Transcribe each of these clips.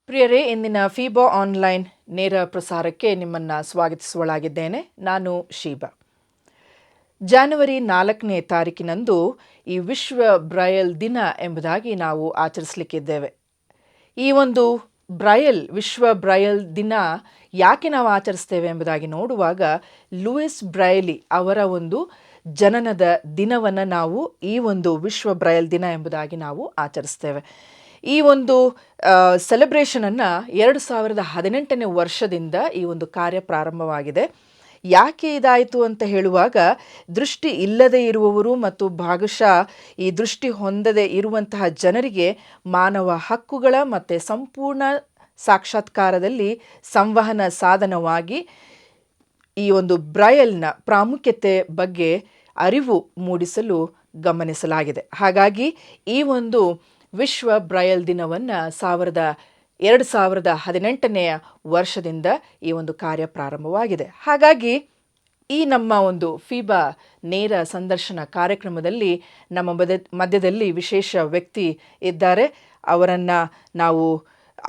ಪ್ರಿಯರೇ, ಇಂದಿನ FIBA online ನೇರ ಪ್ರಸಾರಕ್ಕೆ ನಿಮ್ಮನ್ನು ಸ್ವಾಗತಿಸುವಳಾಗಿದ್ದೇನೆ. ನಾನು ಶೀಬಾ. ಜನವರಿ 4ನೇ ತಾರೀಕಿನಂದು ಈ ವಿಶ್ವ ಬ್ರೈಲ್ ದಿನ ಎಂಬುದಾಗಿ ನಾವು ಆಚರಿಸಲಿಕ್ಕಿದ್ದೇವೆ. ಈ ಒಂದು ವಿಶ್ವ ಬ್ರೈಲ್ ದಿನ ಯಾಕೆ ನಾವು ಆಚರಿಸ್ತೇವೆ ಎಂಬುದಾಗಿ ನೋಡುವಾಗ, ಲೂಯಿಸ್ ಬ್ರೈಲಿ ಅವರ ಒಂದು ಜನನದ ದಿನವನ್ನು ನಾವು ಈ ಒಂದು ವಿಶ್ವ ಬ್ರೈಲ್ ದಿನ ಎಂಬುದಾಗಿ ನಾವು ಆಚರಿಸ್ತೇವೆ. ಈ ಒಂದು ಸೆಲೆಬ್ರೇಷನನ್ನು 2018ನೇ ವರ್ಷದಿಂದ ಈ ಒಂದು ಕಾರ್ಯ ಪ್ರಾರಂಭವಾಗಿದೆ. ಯಾಕೆ ಇದಾಯಿತು ಅಂತ ಹೇಳುವಾಗ, ದೃಷ್ಟಿ ಇಲ್ಲದೆ ಇರುವವರು ಮತ್ತು ಭಾಗಶಃ ಈ ದೃಷ್ಟಿ ಹೊಂದದೇ ಇರುವಂತಹ ಜನರಿಗೆ ಮಾನವ ಹಕ್ಕುಗಳ ಮತ್ತು ಸಂಪೂರ್ಣ ಸಾಕ್ಷಾತ್ಕಾರದಲ್ಲಿ ಸಂವಹನ ಸಾಧನವಾಗಿ ಈ ಒಂದು ಬ್ರೈಲ್ನ ಪ್ರಾಮುಖ್ಯತೆ ಬಗ್ಗೆ ಅರಿವು ಮೂಡಿಸಲು ಗಮನಿಸಲಾಗಿದೆ. ಹಾಗಾಗಿ ಈ ಒಂದು ವಿಶ್ವ ಬ್ರೈಲ್ ದಿನವನ್ನು 2018ನೇ ವರ್ಷದಿಂದ ಈ ಒಂದು ಕಾರ್ಯ ಪ್ರಾರಂಭವಾಗಿದೆ. ಹಾಗಾಗಿ ಈ ನಮ್ಮ ಒಂದು ಫೀಬಾ ನೇರ ಸಂದರ್ಶನ ಕಾರ್ಯಕ್ರಮದಲ್ಲಿ ನಮ್ಮ ಮಧ್ಯದಲ್ಲಿ ವಿಶೇಷ ವ್ಯಕ್ತಿ ಇದ್ದಾರೆ. ಅವರನ್ನು ನಾವು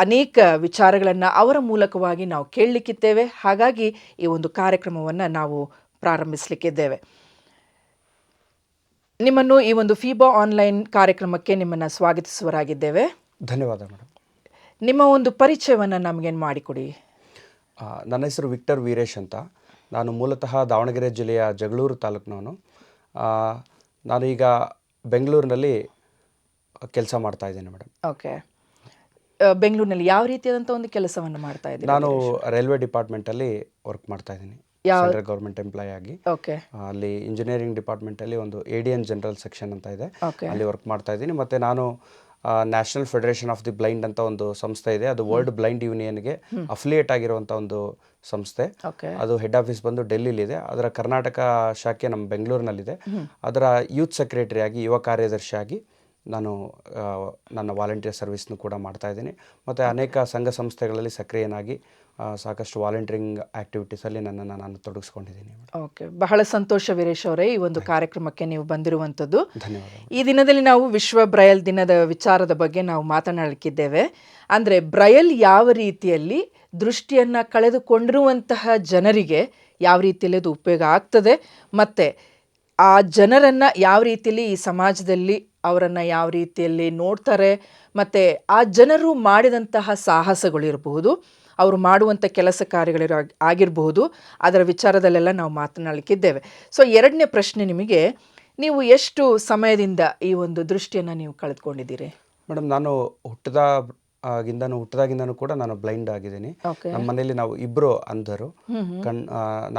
ಅನೇಕ ವಿಚಾರಗಳನ್ನು ಅವರ ಮೂಲಕವಾಗಿ ನಾವು ಕೇಳಲಿಕ್ಕಿದ್ದೇವೆ. ಹಾಗಾಗಿ ಈ ಒಂದು ಕಾರ್ಯಕ್ರಮವನ್ನು ನಾವು ಪ್ರಾರಂಭಿಸಲಿಕ್ಕಿದ್ದೇವೆ. ನಿಮ್ಮನ್ನು ಈ ಒಂದು ಫೀಬಾ ಆನ್ಲೈನ್ ಕಾರ್ಯಕ್ರಮಕ್ಕೆ ನಿಮ್ಮನ್ನು ಸ್ವಾಗತಿಸುವರಾಗಿದ್ದೇವೆ. ಧನ್ಯವಾದ ಮೇಡಮ್. ನಿಮ್ಮ ಒಂದು ಪರಿಚಯವನ್ನು ನಮಗೇನು ಮಾಡಿಕೊಡಿ. ನನ್ನ ಹೆಸರು ವಿಕ್ಟರ್ ವೀರೇಶ್ ಅಂತ. ನಾನು ಮೂಲತಃ ದಾವಣಗೆರೆ ಜಿಲ್ಲೆಯ ಜಗಳೂರು ತಾಲೂಕಿನವನು. ನಾನು ಈಗ ಬೆಂಗಳೂರಿನಲ್ಲಿ ಕೆಲಸ ಮಾಡ್ತಾ ಇದ್ದೀನಿ ಮೇಡಮ್. ಓಕೆ. ಬೆಂಗಳೂರಿನಲ್ಲಿ ಯಾವ ರೀತಿಯಾದಂಥ ಒಂದು ಕೆಲಸವನ್ನು ಮಾಡ್ತಾ ಇದ್ದೀನಿ? ನಾನು ರೈಲ್ವೆ ಡಿಪಾರ್ಟ್ಮೆಂಟಲ್ಲಿ ವರ್ಕ್ ಮಾಡ್ತಾ ಇದ್ದೀನಿ, ಸೆಂಟ್ರಲ್ ಗೌರ್ಮೆಂಟ್ ಎಂಪ್ಲಾಯ್ ಆಗಿ. ಓಕೆ. ಅಲ್ಲಿ ಇಂಜಿನಿಯರಿಂಗ್ ಡಿಪಾರ್ಟ್ಮೆಂಟಲ್ಲಿ ಒಂದು ADN ಜನರಲ್ ಸೆಕ್ಷನ್ ಅಂತ ಇದೆ, ಓಕೆ. ಅಲ್ಲಿ ವರ್ಕ್ ಮಾಡ್ತಾ ಇದ್ದೀನಿ. ಮತ್ತು ನಾನು national federation of the blind ಅಂತ ಒಂದು ಸಂಸ್ಥೆ ಇದೆ, ಅದು ವರ್ಲ್ಡ್ ಬ್ಲೈಂಡ್ ಯೂನಿಯನ್ಗೆ ಅಫಿಲಿಯೇಟ್ ಆಗಿರುವಂಥ ಒಂದು ಸಂಸ್ಥೆ. ಓಕೆ. ಅದು ಹೆಡ್ ಆಫೀಸ್ ಬಂದು ಡೆಲ್ಲಿಲಿದೆ. ಅದರ ಕರ್ನಾಟಕ ಶಾಖೆ ನಮ್ಮ ಬೆಂಗಳೂರಿನಲ್ಲಿದೆ. ಅದರ ಯೂತ್ ಸೆಕ್ರೆಟರಿಯಾಗಿ, ಯುವ ಕಾರ್ಯದರ್ಶಿಯಾಗಿ ನಾನು ನನ್ನ ವಾಲಂಟಿಯರ್ ಸರ್ವಿಸ್ನು ಕೂಡ ಮಾಡ್ತಾ ಇದ್ದೀನಿ. ಮತ್ತು ಅನೇಕ ಸಂಘ ಸಂಸ್ಥೆಗಳಲ್ಲಿ ಸಕ್ರಿಯನಾಗಿ ಸಾಕಷ್ಟು ವಾಲಂಟಿಯರಿಂಗ್ ಆ್ಯಕ್ಟಿವಿಟೀಸಲ್ಲಿ ನನ್ನನ್ನು ನಾನು ತೊಡಗಿಸ್ಕೊಂಡಿದ್ದೀನಿ. ಓಕೆ, ಬಹಳ ಸಂತೋಷ ವೀರೇಶ್ ಅವರೇ, ಈ ಒಂದು ಕಾರ್ಯಕ್ರಮಕ್ಕೆ ನೀವು ಬಂದಿರುವಂಥದ್ದು. ಧನ್ಯವಾದ. ಈ ದಿನದಲ್ಲಿ ನಾವು ವಿಶ್ವ ಬ್ರೈಲ್ ದಿನದ ವಿಚಾರದ ಬಗ್ಗೆ ನಾವು ಮಾತನಾಡಲಿಕ್ಕಿದ್ದೇವೆ. ಅಂದರೆ ಬ್ರೈಲ್ ಯಾವ ರೀತಿಯಲ್ಲಿ ದೃಷ್ಟಿಯನ್ನು ಕಳೆದುಕೊಂಡಿರುವಂತಹ ಜನರಿಗೆ ಯಾವ ರೀತಿಯಲ್ಲಿ ಅದು ಉಪಯೋಗ ಆಗ್ತದೆ, ಮತ್ತು ಆ ಜನರನ್ನು ಯಾವ ರೀತಿಯಲ್ಲಿ ಈ ಸಮಾಜದಲ್ಲಿ ಅವರನ್ನು ಯಾವ ರೀತಿಯಲ್ಲಿ ನೋಡ್ತಾರೆ, ಮತ್ತು ಆ ಜನರು ಮಾಡಿದಂತಹ ಸಾಹಸಗಳಿರಬಹುದು, ಅವರು ಮಾಡುವಂಥ ಕೆಲಸ ಕಾರ್ಯಗಳು ಆಗಿರಬಹುದು, ಅದರ ವಿಚಾರದಲ್ಲೆಲ್ಲ ನಾವು ಮಾತನಾಡಲಿಕ್ಕಿದ್ದೇವೆ. ಸೊ 2ನೇ ಪ್ರಶ್ನೆ ನಿಮಗೆ, ನೀವು ಎಷ್ಟು ಸಮಯದಿಂದ ಈ ಒಂದು ದೃಷ್ಟಿಯನ್ನು ನೀವು ಕಳೆದುಕೊಂಡಿದ್ದೀರಿ? ಮೇಡಮ್, ನಾನು ಹುಟ್ಟಿದಾಗಿಂದನೂ ಕೂಡ ನಾನು ಬ್ಲೈಂಡ್ ಆಗಿದ್ದೀನಿ. ನಮ್ಮ ಮನೆಯಲ್ಲಿ ನಾವು ಇಬ್ಬರು ಅಂಧರು,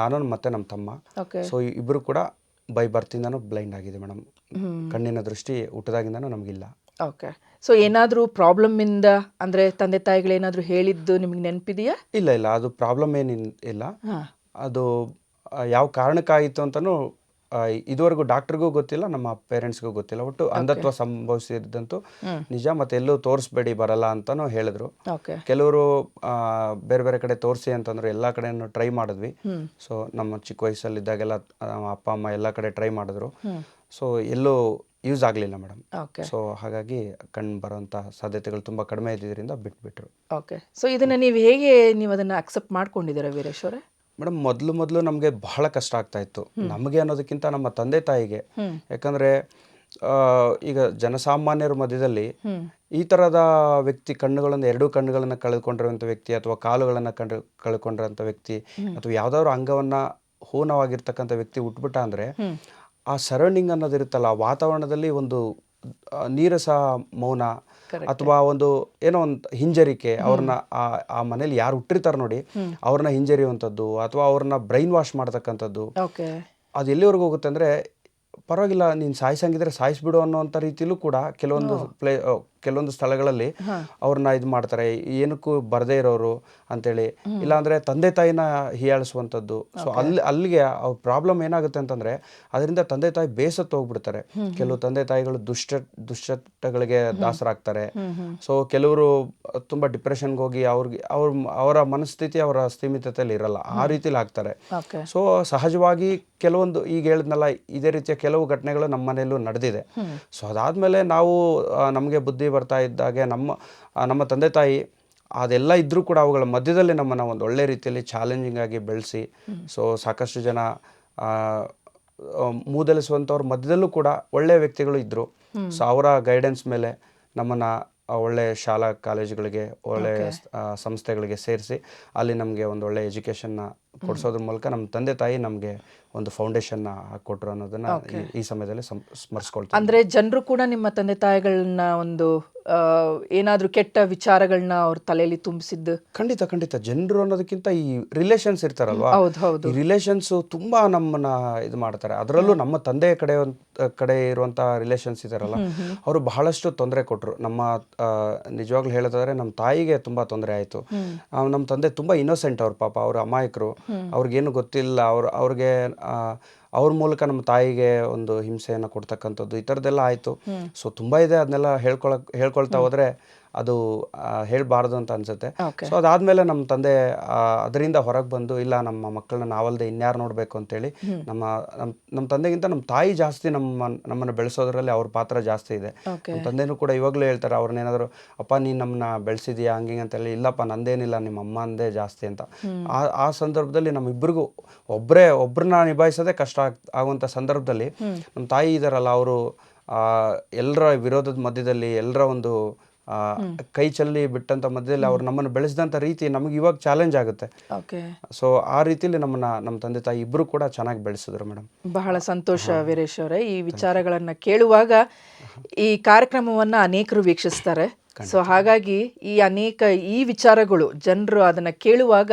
ನಾನು ಮತ್ತು ನಮ್ಮ ತಮ್ಮ. ಸೊ ಇಬ್ಬರು ಕೂಡ ಬೈ ಬರ್ತಿಂದನೂ ಬ್ಲೈಂಡ್ ಆಗಿದೆ ಮೇಡಮ್. ಕಣ್ಣಿನ ದೃಷ್ಟಿ ಹುಟ್ಟಿದಾಗಿಂದನೂ ನಮಗಿಲ್ಲ. ಓಕೆ. ಸೊ ಏನಾದರೂ ಪ್ರಾಬ್ಲಮ್ಮಿಂದ, ಅಂದರೆ ತಂದೆ ತಾಯಿಗಳೇನಾದರೂ ಹೇಳಿದ್ದು ನಿಮಗೆ ನೆನಪಿದೆಯಾ? ಇಲ್ಲ, ಅದು ಪ್ರಾಬ್ಲಮ್ ಇಲ್ಲ. ಅದು ಯಾವ ಕಾರಣಕ್ಕಾಯಿತು ಅಂತಲೂ ಇದುವರೆಗೂ ಡಾಕ್ಟ್ರಿಗೂ ಗೊತ್ತಿಲ್ಲ, ನಮ್ಮ ಪೇರೆಂಟ್ಸ್ಗೂ ಗೊತ್ತಿಲ್ಲ. ಒಟ್ಟು ಅಂಧತ್ವ ಸಂಭವಿಸಿದಂತೂ ನಿಜ. ಮತ್ತು ಎಲ್ಲೂ ತೋರಿಸ್ಬೇಡಿ, ಬರಲ್ಲ ಅಂತಲೂ ಹೇಳಿದ್ರು. ಕೆಲವರು ಬೇರೆ ಬೇರೆ ಕಡೆ ತೋರಿಸಿ ಅಂತಂದ್ರು, ಎಲ್ಲ ಕಡೆನೂ ಟ್ರೈ ಮಾಡಿದ್ವಿ. ಸೊ ನಮ್ಮ ಚಿಕ್ಕ ವಯಸ್ಸಲ್ಲಿದ್ದಾಗೆಲ್ಲ ನಮ್ಮ ಅಪ್ಪ ಅಮ್ಮ ಎಲ್ಲ ಕಡೆ ಟ್ರೈ ಮಾಡಿದ್ರು. ಸೊ ಎಲ್ಲೂ ಯೂಸ್ ಆಗಲಿಲ್ಲ ಮೇಡಮ್. ಸೊ ಹಾಗಾಗಿ ಕಣ್ಣು ಬರೋಂಥ ಸಾಧ್ಯತೆಗಳು ತುಂಬ ಕಡಿಮೆ ಇದ್ದಿದ್ದರಿಂದ ಬಿಟ್ಬಿಟ್ರು. ಓಕೆ. ಸೊ ಇದನ್ನು ನೀವು ಅದನ್ನು ಅಕ್ಸೆಪ್ಟ್ ಮಾಡ್ಕೊಂಡಿದ್ದೀರಾ ವೀರೇಶ್ ಅವರೇ? ಮೇಡಮ್, ಮೊದಲು ನಮಗೆ ಬಹಳ ಕಷ್ಟ ಆಗ್ತಾ ಇತ್ತು, ನಮಗೆ ಅನ್ನೋದಕ್ಕಿಂತ ನಮ್ಮ ತಂದೆ ತಾಯಿಗೆ. ಯಾಕಂದರೆ ಈಗ ಜನಸಾಮಾನ್ಯರ ಮಧ್ಯದಲ್ಲಿ ಈ ಥರದ ವ್ಯಕ್ತಿ, ಎರಡೂ ಕಣ್ಣುಗಳನ್ನು ಕಳೆದುಕೊಂಡಿರುವಂಥ ವ್ಯಕ್ತಿ, ಅಥವಾ ಕಾಲುಗಳನ್ನು ಕಳ್ಕೊಂಡಿರೋಂಥ ವ್ಯಕ್ತಿ, ಅಥವಾ ಯಾವುದಾದ್ರು ಅಂಗವನ್ನು ಹೂನವಾಗಿರ್ತಕ್ಕಂಥ ವ್ಯಕ್ತಿ ಹುಟ್ಬಿಟ್ಟ ಅಂದರೆ ಆ ಸರೌಂಡಿಂಗ್ ಅನ್ನೋದಿರುತ್ತಲ್ಲ, ಆ ವಾತಾವರಣದಲ್ಲಿ ಒಂದು ನೀರಸ ಮೌನ, ಅಥವಾ ಏನೋ ಒಂದು ಹಿಂಜರಿಕೆ, ಅವ್ರನ್ನ ಆ ಮನೇಲಿ ಯಾರು ಹುಟ್ಟಿರ್ತಾರೆ ನೋಡಿ, ಅವ್ರನ್ನ ಹಿಂಜರಿಯುವಂಥದ್ದು, ಅಥವಾ ಅವ್ರನ್ನ ಬ್ರೈನ್ ವಾಶ್ ಮಾಡ್ತಕ್ಕಂಥದ್ದು. ಅದು ಎಲ್ಲಿವರೆಗೂ ಹೋಗುತ್ತೆ ಅಂದರೆ, ಪರವಾಗಿಲ್ಲ ನೀನು ಸಾಯಿಸಂಗಿದ್ರೆ ಸಾಯಿಸ್ಬಿಡು ಅನ್ನೋಂಥ ರೀತಿಲೂ ಕೂಡ ಕೆಲವೊಂದು ಸ್ಥಳಗಳಲ್ಲಿ ಅವ್ರನ್ನ ಇದು ಮಾಡ್ತಾರೆ, ಏನಕ್ಕೂ ಬರದೇ ಇರೋರು ಅಂತೇಳಿ, ಇಲ್ಲಾಂದರೆ ತಂದೆ ತಾಯಿನ ಹೀಯಾಳಿಸುವಂಥದ್ದು. ಸೊ ಅಲ್ಲಿಗೆ ಅವ್ರ ಪ್ರಾಬ್ಲಮ್ ಏನಾಗುತ್ತೆ ಅಂತಂದರೆ, ಅದರಿಂದ ತಂದೆ ತಾಯಿ ಬೇಸತ್ತು ಹೋಗ್ಬಿಡ್ತಾರೆ. ಕೆಲವು ತಂದೆ ತಾಯಿಗಳು ದುಶ್ಚಟಗಳಿಗೆ ದಾಸರಾಗ್ತಾರೆ. ಸೊ ಕೆಲವರು ತುಂಬ ಡಿಪ್ರೆಷನ್ಗೆ ಹೋಗಿ ಅವರ ಮನಸ್ಥಿತಿ ಅವರ ಸ್ಥಿಮಿತತೆಯಲ್ಲಿ ಇರಲ್ಲ, ಆ ರೀತಿಲಿ ಆಗ್ತಾರೆ. ಸೊ ಸಹಜವಾಗಿ ಕೆಲವೊಂದು, ಈಗ ಹೇಳಿದ್ನಲ್ಲ, ಇದೇ ರೀತಿಯ ಕೆಲವು ಘಟನೆಗಳು ನಮ್ಮ ಮನೆಯಲ್ಲೂ ನಡೆದಿದೆ. ಸೊ ಅದಾದಮೇಲೆ ನಾವು ನಮಗೆ ಬುದ್ಧಿ ಬರ್ತಾ ಇದ್ದಾಗೆ ನಮ್ಮ ತಂದೆ ತಾಯಿ ಅದೆಲ್ಲ ಇದ್ದರೂ ಕೂಡ ಅವುಗಳ ಮಧ್ಯದಲ್ಲಿ ನಮ್ಮನ್ನು ಒಂದು ಒಳ್ಳೆ ರೀತಿಯಲ್ಲಿ ಚಾಲೆಂಜಿಂಗ್ ಆಗಿ ಬೆಳೆಸಿ, ಸೊ ಸಾಕಷ್ಟು ಜನ ಮೂದಲಿಸುವಂಥವ್ರ ಮಧ್ಯದಲ್ಲೂ ಕೂಡ ಒಳ್ಳೆಯ ವ್ಯಕ್ತಿಗಳು ಇದ್ದರು. ಸೊ ಅವರ ಗೈಡೆನ್ಸ್ ಮೇಲೆ ನಮ್ಮನ್ನು ಒಳ್ಳೆಯ ಶಾಲಾ ಕಾಲೇಜುಗಳಿಗೆ, ಒಳ್ಳೆಯ ಸಂಸ್ಥೆಗಳಿಗೆ ಸೇರಿಸಿ ಅಲ್ಲಿ ನಮಗೆ ಒಂದು ಒಳ್ಳೆಯ ಎಜುಕೇಷನ್ನ ಕೊಡಿಸೋದ್ರ ಮೂಲಕ ನಮ್ಮ ತಂದೆ ತಾಯಿ ನಮಗೆ ಒಂದು ಫೌಂಡೇಶನ್ನ ಹಾಕ್ಕೊಟ್ರು ಅನ್ನೋದನ್ನು ಈ ಸಮಯದಲ್ಲಿ ಸ್ಮರಿಸ್ಕೊಳ್ತೀನಿ. ಅಂದರೆ ಜನರು ಕೂಡ ನಿಮ್ಮ ತಂದೆ ತಾಯಿಗಳನ್ನ ಒಂದು ಏನಾದರೂ ಕೆಟ್ಟ ವಿಚಾರಗಳನ್ನ ಅವ್ರ ತಲೆಯಲ್ಲಿ ತುಂಬಿಸಿದ್ದು? ಖಂಡಿತ ಜನರು ಅನ್ನೋದಕ್ಕಿಂತ ಈ ರಿಲೇಷನ್ಸ್ ಇರ್ತಾರಲ್ವಾ, ಈ ರಿಲೇಷನ್ಸು ತುಂಬ ನಮ್ಮನ್ನ ಇದು ಮಾಡ್ತಾರೆ. ಅದರಲ್ಲೂ ನಮ್ಮ ತಂದೆಯ ಕಡೆ ಇರುವಂಥ ರಿಲೇಷನ್ಸ್ ಇದ್ದಾರಲ್ಲ, ಅವರು ಬಹಳಷ್ಟು ತೊಂದರೆ ಕೊಟ್ಟರು. ನಿಜವಾಗ್ಲೂ ಹೇಳೋದಾದ್ರೆ ನಮ್ಮ ತಾಯಿಗೆ ತುಂಬ ತೊಂದರೆ ಆಯಿತು. ನಮ್ಮ ತಂದೆ ತುಂಬ ಇನ್ನೋಸೆಂಟ್, ಅವ್ರ ಪಾಪ, ಅವ್ರ ಅಮಾಯಕರು, ಅವ್ರಿಗೇನು ಗೊತ್ತಿಲ್ಲ. ಅವ್ರಿಗೆ ಅವ್ರ ಮೂಲಕ ನಮ್ಮ ತಾಯಿಗೆ ಒಂದು ಹಿಂಸೆಯನ್ನು ಕೊಡ್ತಕ್ಕಂಥದ್ದು ಈ ಥರದ್ದೆಲ್ಲ ಆಯಿತು. ಸೊ ತುಂಬ ಇದೆ, ಅದನ್ನೆಲ್ಲ ಹೇಳ್ಕೊಳ್ತಾ ಹೋದರೆ ಅದು ಹೇಳಬಾರ್ದು ಅಂತ ಅನಿಸುತ್ತೆ. ಸೊ ಅದಾದಮೇಲೆ ನಮ್ಮ ತಂದೆ ಅದರಿಂದ ಹೊರಗೆ ಬಂದು, ಇಲ್ಲ ನಮ್ಮ ಮಕ್ಕಳನ್ನ ನಾವಲ್ಲದೆ ಇನ್ಯಾರು ನೋಡಬೇಕು ಅಂತೇಳಿ ನಮ್ಮ ತಂದೆಗಿಂತ ನಮ್ಮ ತಾಯಿ ಜಾಸ್ತಿ ನಮ್ಮನ್ನು ಬೆಳೆಸೋದ್ರಲ್ಲಿ ಅವ್ರ ಪಾತ್ರ ಜಾಸ್ತಿ ಇದೆ. ನಮ್ಮ ತಂದೆನೂ ಕೂಡ ಇವಾಗಲೂ ಹೇಳ್ತಾರೆ, ಅವ್ರನ್ನೇನಾದರೂ ಅಪ್ಪ ನೀನು ನಮ್ಮನ್ನ ಬೆಳೆಸಿದೀಯಾ ಹಂಗೆ ಅಂತೇಳಿ, ಇಲ್ಲಪ್ಪ ನಂದೇನಿಲ್ಲ, ನಿಮ್ಮ ಅಮ್ಮ ಅಂದೇ ಜಾಸ್ತಿ ಅಂತ. ಆ ಸಂದರ್ಭದಲ್ಲಿ ನಮ್ಮಿಬ್ಬರಿಗೂ ಒಬ್ಬರನ್ನ ನಿಭಾಯಿಸೋದೇ ಕಷ್ಟ ಆಗುವಂಥ ಸಂದರ್ಭದಲ್ಲಿ ನಮ್ಮ ತಾಯಿ ಇದ್ದಾರಲ್ಲ, ಅವರು ಎಲ್ಲರ ವಿರೋಧದ ಮಧ್ಯದಲ್ಲಿ, ಎಲ್ಲರ ಒಂದು ಕೈ ಚೆಲ್ಲಿ ಬಿಟ್ಟಂತ ಮಧ್ಯದಲ್ಲಿ ಅವ್ರು ನಮ್ಮನ್ನು ಬೆಳೆಸಿದಂಥ ರೀತಿ ನಮಗೆ ಇವಾಗ ಚಾಲೆಂಜ್ ಆಗುತ್ತೆ. ಸೊ ಆ ರೀತಿಯಲ್ಲಿ ನಮ್ಮ ತಂದೆ ತಾಯಿ ಇಬ್ಬರು ಕೂಡ ಚೆನ್ನಾಗಿ ಬೆಳೆಸಿದ್ರು ಮೇಡಮ್. ಬಹಳ ಸಂತೋಷ ವೀರೇಶ್ ಅವರೇ. ಈ ವಿಚಾರಗಳನ್ನು ಕೇಳುವಾಗ ಈ ಕಾರ್ಯಕ್ರಮವನ್ನು ಅನೇಕರು ವೀಕ್ಷಿಸ್ತಾರೆ. ಸೊ ಹಾಗಾಗಿ ಈ ವಿಚಾರಗಳು ಜನರು ಅದನ್ನು ಕೇಳುವಾಗ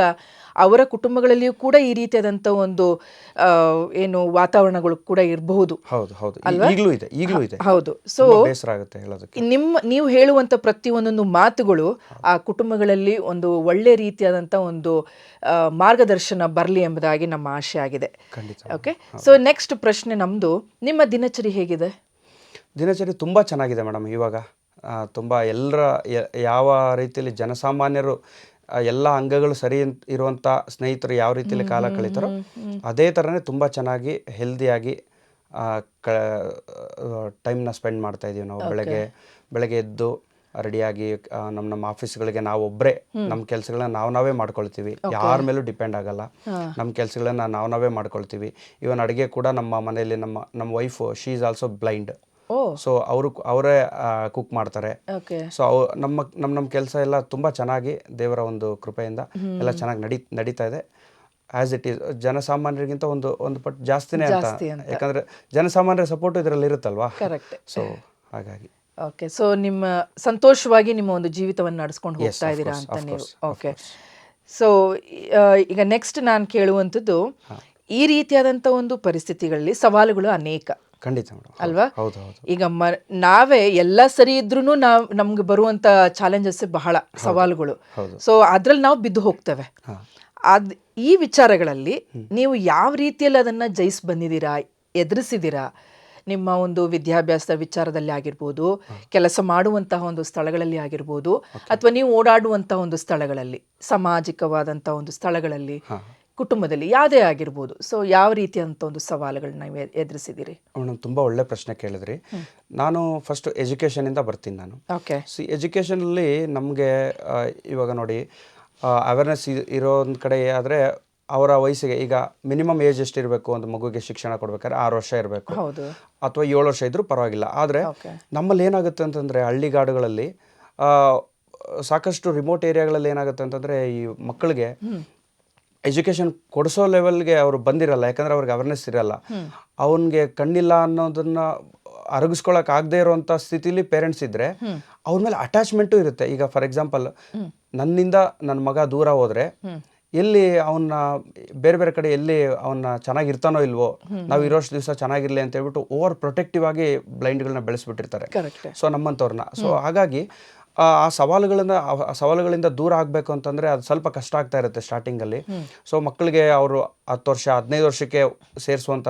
ಅವರ ಕುಟುಂಬಗಳಲ್ಲಿಯೂ ಕೂಡ ಈ ರೀತಿಯಾದಂಥ ಒಂದು ಏನು ವಾತಾವರಣಗಳು ಕೂಡ ಇರಬಹುದು. ಈಗಲೂ ಇದೆ. ಹೌದು. ಸೊ ಬೇಸರ ಆಗುತ್ತೆ ಹೇಳೋದಕ್ಕೆ. ನೀವು ಹೇಳುವಂಥ ಪ್ರತಿಯೊಂದೊಂದು ಮಾತುಗಳು ಆ ಕುಟುಂಬಗಳಲ್ಲಿ ಒಂದು ಒಳ್ಳೆ ರೀತಿಯಾದಂಥ ಒಂದು ಮಾರ್ಗದರ್ಶನ ಬರಲಿ ಎಂಬುದಾಗಿ ನಮ್ಮ ಆಶೆ ಆಗಿದೆ. ಓಕೆ. ಸೊ ನೆಕ್ಸ್ಟ್ ಪ್ರಶ್ನೆ ನಮ್ಮದು, ನಿಮ್ಮ ದಿನಚರಿ ಹೇಗಿದೆ? ದಿನಚರಿ ತುಂಬ ಚೆನ್ನಾಗಿದೆ ಮೇಡಮ್. ಇವಾಗ ತುಂಬ ಯಾವ ರೀತಿಯಲ್ಲಿ ಜನಸಾಮಾನ್ಯರು ಎಲ್ಲ ಅಂಗಗಳು ಸರಿ ಇರುವಂಥ ಸ್ನೇಹಿತರು ಯಾವ ರೀತಿಯಲ್ಲಿ ಕಾಲ ಕಳೀತಾರೋ ಅದೇ ಥರನೇ ತುಂಬ ಚೆನ್ನಾಗಿ ಹೆಲ್ದಿಯಾಗಿ ಟೈಮ್ನ ಸ್ಪೆಂಡ್ ಮಾಡ್ತಾ ಇದ್ದೀವಿ ನಾವು. ಬೆಳಗ್ಗೆ ಎದ್ದು ರೆಡಿಯಾಗಿ ನಮ್ಮ ಆಫೀಸ್ಗಳಿಗೆ ನಾವೊಬ್ಬರೇ ನಮ್ಮ ಕೆಲಸಗಳನ್ನ ನಾವೇ ಮಾಡ್ಕೊಳ್ತೀವಿ. ಯಾರ ಮೇಲೂ ಡಿಪೆಂಡ್ ಆಗಲ್ಲ. ನಮ್ಮ ಕೆಲಸಗಳನ್ನ ನಾವೇ ಮಾಡ್ಕೊಳ್ತೀವಿ. ಇವನ್ ಅಡುಗೆ ಕೂಡ ನಮ್ಮ ಮನೆಯಲ್ಲಿ ನಮ್ಮ wife, she is also blind. So ಅವರೇ ಕುಕ್ ಮಾಡ್ತಾರೆ. ಸೊ ನಮ್ಮ ಕೆಲಸ ಎಲ್ಲ ತುಂಬ ಚೆನ್ನಾಗಿ ದೇವರ ಒಂದು ಕೃಪೆಯಿಂದ ಎಲ್ಲ ಚೆನ್ನಾಗಿ ನಡೀತಾ ಇದೆ. ಆಸ್ ಇಟ್ ಈಸ್ ಜನಸಾಮಾನ್ಯರಿಗಿಂತ ಒಂದು ಪಟ್ಟು ಜಾಸ್ತಿನೇ ಅಂತ, ಯಾಕಂದ್ರೆ ಜನಸಾಮಾನ್ಯರ ಸಪೋರ್ಟ್ ಇದರಲ್ಲಿ ಇರುತ್ತಲ್ವಾ. ಸೊ ಹಾಗಾಗಿ ಓಕೆ. ಸೊ ನಿಮ್ಮ ಸಂತೋಷವಾಗಿ ನಿಮ್ಮ ಒಂದು ಜೀವಿತವನ್ನು ನಡೆಸ್ಕೊಂಡು ಹೋಗ್ತಾ ಇದ್ದೀರಾ ಅಂತ ನೀವು. ಓಕೆ. ಸೊ ಈಗ ನೆಕ್ಸ್ಟ್ ನಾನು ಕೇಳುವಂಥದ್ದು, ಈ ರೀತಿಯಾದಂಥ ಒಂದು ಪರಿಸ್ಥಿತಿಗಳಲ್ಲಿ ಸವಾಲುಗಳು ಅನೇಕ. ಖಂಡಿತ ಅಲ್ವಾ? ಈಗ ನಾವೇ ಎಲ್ಲ ಸರಿ ಇದ್ರೂ ನಮ್ಗೆ ಬರುವಂತ ಚಾಲೆಂಜಸ್ ಬಹಳ ಸವಾಲುಗಳು. ಸೊ ಅದ್ರಲ್ಲಿ ನಾವು ಬಿದ್ದು ಹೋಗ್ತೇವೆ. ಈ ವಿಚಾರಗಳಲ್ಲಿ ನೀವು ಯಾವ ರೀತಿಯಲ್ಲಿ ಅದನ್ನ ಜಯಿಸಿ ಬಂದಿದ್ದೀರಾ, ಎದುರಿಸಿದ್ದೀರಾ? ನಿಮ್ಮ ಒಂದು ವಿದ್ಯಾಭ್ಯಾಸದ ವಿಚಾರದಲ್ಲಿ ಆಗಿರ್ಬೋದು, ಕೆಲಸ ಮಾಡುವಂತಹ ಒಂದು ಸ್ಥಳಗಳಲ್ಲಿ ಆಗಿರ್ಬೋದು, ಅಥವಾ ನೀವು ಓಡಾಡುವಂತಹ ಒಂದು ಸ್ಥಳಗಳಲ್ಲಿ, ಸಾಮಾಜಿಕವಾದಂಥ ಒಂದು ಸ್ಥಳಗಳಲ್ಲಿ, ಕುಟುಂಬದಲ್ಲಿ ಯಾವುದೇ ಆಗಿರ್ಬೋದು. ಸೊ ಯಾವ ರೀತಿಯಂಥ ಒಂದು ಸವಾಲುಗಳನ್ನ ನೀವು ಎದುರಿಸಿದ್ದೀರಿ? ತುಂಬ ಒಳ್ಳೆ ಪ್ರಶ್ನೆ ಕೇಳಿದ್ರಿ. ನಾನು ಫಸ್ಟ್ ಎಜುಕೇಷನಿಂದ ಬರ್ತೀನಿ ನಾನು. ಓಕೆ. ಎಜುಕೇಷನಲ್ಲಿ ನಮಗೆ ಇವಾಗ ನೋಡಿ, ಅವೇರ್ನೆಸ್ ಇರೋ ಒಂದು ಕಡೆ ಆದರೆ ಅವರ ವಯಸ್ಸಿಗೆ, ಈಗ ಮಿನಿಮಮ್ ಏಜ್ ಎಷ್ಟಿರಬೇಕು ಒಂದು ಮಗುಗೆ ಶಿಕ್ಷಣ ಕೊಡ್ಬೇಕಾದ್ರೆ 6 ವರ್ಷ ಇರಬೇಕು, ಅಥವಾ 7 ವರ್ಷ ಇದ್ರೂ ಪರವಾಗಿಲ್ಲ. ಆದರೆ ನಮ್ಮಲ್ಲಿ ಏನಾಗುತ್ತೆ ಅಂತಂದರೆ, ಹಳ್ಳಿಗಾಡುಗಳಲ್ಲಿ ಸಾಕಷ್ಟು ರಿಮೋಟ್ ಏರಿಯಾಗಳಲ್ಲಿ ಏನಾಗುತ್ತೆ ಅಂತಂದರೆ, ಈ ಮಕ್ಕಳಿಗೆ ಎಜುಕೇಷನ್ ಕೊಡಿಸೋ ಲೆವೆಲ್ಗೆ ಅವರು ಬಂದಿರಲ್ಲ. ಯಾಕಂದರೆ ಅವ್ರಿಗೆ ಅವೇರ್ನೆಸ್ ಇರಲ್ಲ. ಅವನಿಗೆ ಕಣ್ಣಿಲ್ಲ ಅನ್ನೋದನ್ನ ಅರಗಿಸ್ಕೊಳಕ್ಕೆ ಆಗದೆ ಇರುವಂಥ ಸ್ಥಿತಿಲಿ ಪೇರೆಂಟ್ಸ್ ಇದ್ದರೆ ಅವ್ರ ಮೇಲೆ ಅಟ್ಯಾಚ್ಮೆಂಟು ಇರುತ್ತೆ. ಈಗ ಫಾರ್ ಎಕ್ಸಾಂಪಲ್, ನನ್ನಿಂದ ನನ್ನ ಮಗ ದೂರ ಹೋದರೆ ಎಲ್ಲಿ ಅವನ್ನ ಬೇರೆ ಕಡೆ ಎಲ್ಲಿ ಅವನ್ನ ಚೆನ್ನಾಗಿರ್ತಾನೋ ಇಲ್ವೋ, ನಾವು ಇರೋಷ್ಟು ದಿವಸ ಚೆನ್ನಾಗಿರ್ಲಿ ಅಂತ ಹೇಳ್ಬಿಟ್ಟು ಓವರ್ ಪ್ರೊಟೆಕ್ಟಿವ್ ಆಗಿ ಬ್ಲೈಂಡ್ಗಳನ್ನ ಬೆಳೆಸ್ಬಿಟ್ಟಿರ್ತಾರೆ. ಸೊ ನಮ್ಮಂಥವ್ರನ್ನ. ಸೊ ಹಾಗಾಗಿ ಆ ಸವಾಲುಗಳಿಂದ ದೂರ ಆಗಬೇಕು ಅಂತಂದರೆ ಅದು ಸ್ವಲ್ಪ ಕಷ್ಟ ಆಗ್ತಾ ಇರುತ್ತೆ ಸ್ಟಾರ್ಟಿಂಗಲ್ಲಿ. ಸೊ ಮಕ್ಕಳಿಗೆ ಅವರು 10 ವರ್ಷ 15 ವರ್ಷಕ್ಕೆ ಸೇರಿಸುವಂಥ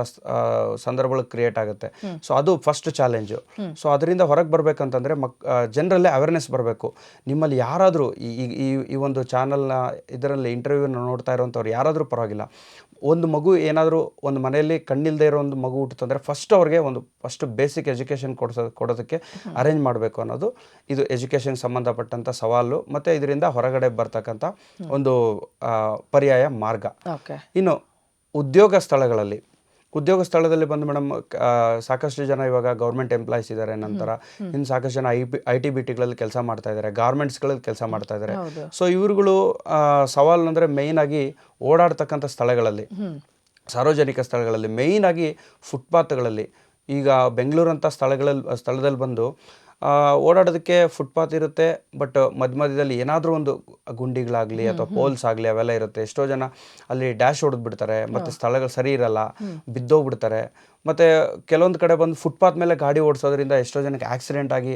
ಸಂದರ್ಭಗಳು ಕ್ರಿಯೇಟ್ ಆಗುತ್ತೆ. ಸೊ ಅದು ಫಸ್ಟ್ ಚಾಲೆಂಜು. ಸೊ ಅದರಿಂದ ಹೊರಗೆ ಬರಬೇಕಂತಂದರೆ ಜನರಲ್ಲೇ ಅವೇರ್ನೆಸ್ ಬರಬೇಕು. ನಿಮ್ಮಲ್ಲಿ ಯಾರಾದರೂ ಈ ಒಂದು ಚಾನಲ್ನ ಇದರಲ್ಲಿ ಇಂಟರ್ವ್ಯೂನ ನೋಡ್ತಾ ಇರೋವಂಥವ್ರು ಯಾರಾದರೂ ಪರವಾಗಿಲ್ಲ, ಒಂದು ಮಗು ಏನಾದರೂ ಒಂದು ಮನೆಯಲ್ಲಿ ಕಣ್ಣಿಲ್ಲದೆ ಇರೋ ಒಂದು ಮಗು ಹುಟ್ಟಿತು ಅಂದರೆ ಫಸ್ಟ್ ಬೇಸಿಕ್ ಎಜುಕೇಷನ್ ಕೊಡೋದಕ್ಕೆ ಅರೇಂಜ್ ಮಾಡಬೇಕು ಅನ್ನೋದು ಇದು ಎಜುಕೇಷನ್ಗೆ ಸಂಬಂಧಪಟ್ಟಂಥ ಸವಾಲು ಮತ್ತು ಇದರಿಂದ ಹೊರಗಡೆ ಬರ್ತಕ್ಕಂಥ ಒಂದು ಪರ್ಯಾಯ ಮಾರ್ಗ. ಇನ್ನು ಉದ್ಯೋಗ ಸ್ಥಳದಲ್ಲಿ ಬಂದು ಮೇಡಮ್ ಸಾಕಷ್ಟು ಜನ ಇವಾಗ ಗೌರ್ಮೆಂಟ್ ಎಂಪ್ಲಾಯೀಸ್ ಇದ್ದಾರೆ, ನಂತರ ಇನ್ನು ಸಾಕಷ್ಟು ಜನ IT BTಗಳಲ್ಲಿ ಕೆಲಸ ಮಾಡ್ತಾ ಇದ್ದಾರೆ, ಗಾರ್ಮೆಂಟ್ಸ್ಗಳಲ್ಲಿ ಕೆಲಸ ಮಾಡ್ತಾ ಇದ್ದಾರೆ. ಸೊ ಇವ್ರುಗಳು ಸವಾಲು ಅಂದರೆ ಮೇಯ್ನಾಗಿ ಓಡಾಡ್ತಕ್ಕಂಥ ಸ್ಥಳಗಳಲ್ಲಿ, ಸಾರ್ವಜನಿಕ ಸ್ಥಳಗಳಲ್ಲಿ, ಮೇಯ್ನಾಗಿ ಫುಟ್ಪಾತ್ಗಳಲ್ಲಿ. ಈಗ ಬೆಂಗಳೂರಂಥ ಸ್ಥಳದಲ್ಲಿ ಬಂದು ಓಡಾಡೋದಕ್ಕೆ ಫುಟ್ಪಾತ್ ಇರುತ್ತೆ, ಬಟ್ ಮಧ್ಯದಲ್ಲಿ ಏನಾದರೂ ಒಂದು ಗುಂಡಿಗಳಾಗಲಿ ಅಥವಾ ಪೋಲ್ಸ್ ಆಗಲಿ ಅವೆಲ್ಲ ಇರುತ್ತೆ. ಎಷ್ಟೋ ಜನ ಅಲ್ಲಿ ಡ್ಯಾಶ್ ಹೊಡೆದ್ಬಿಡ್ತಾರೆ, ಮತ್ತು ಸ್ಥಳಗಳು ಸರಿ ಇರಲ್ಲ, ಬಿದ್ದೋಗ್ಬಿಡ್ತಾರೆ. ಮತ್ತು ಕೆಲವೊಂದು ಕಡೆ ಬಂದು ಫುಟ್ಪಾತ್ ಮೇಲೆ ಗಾಡಿ ಓಡಿಸೋದ್ರಿಂದ ಎಷ್ಟೋ ಜನಕ್ಕೆ ಆಕ್ಸಿಡೆಂಟ್ ಆಗಿ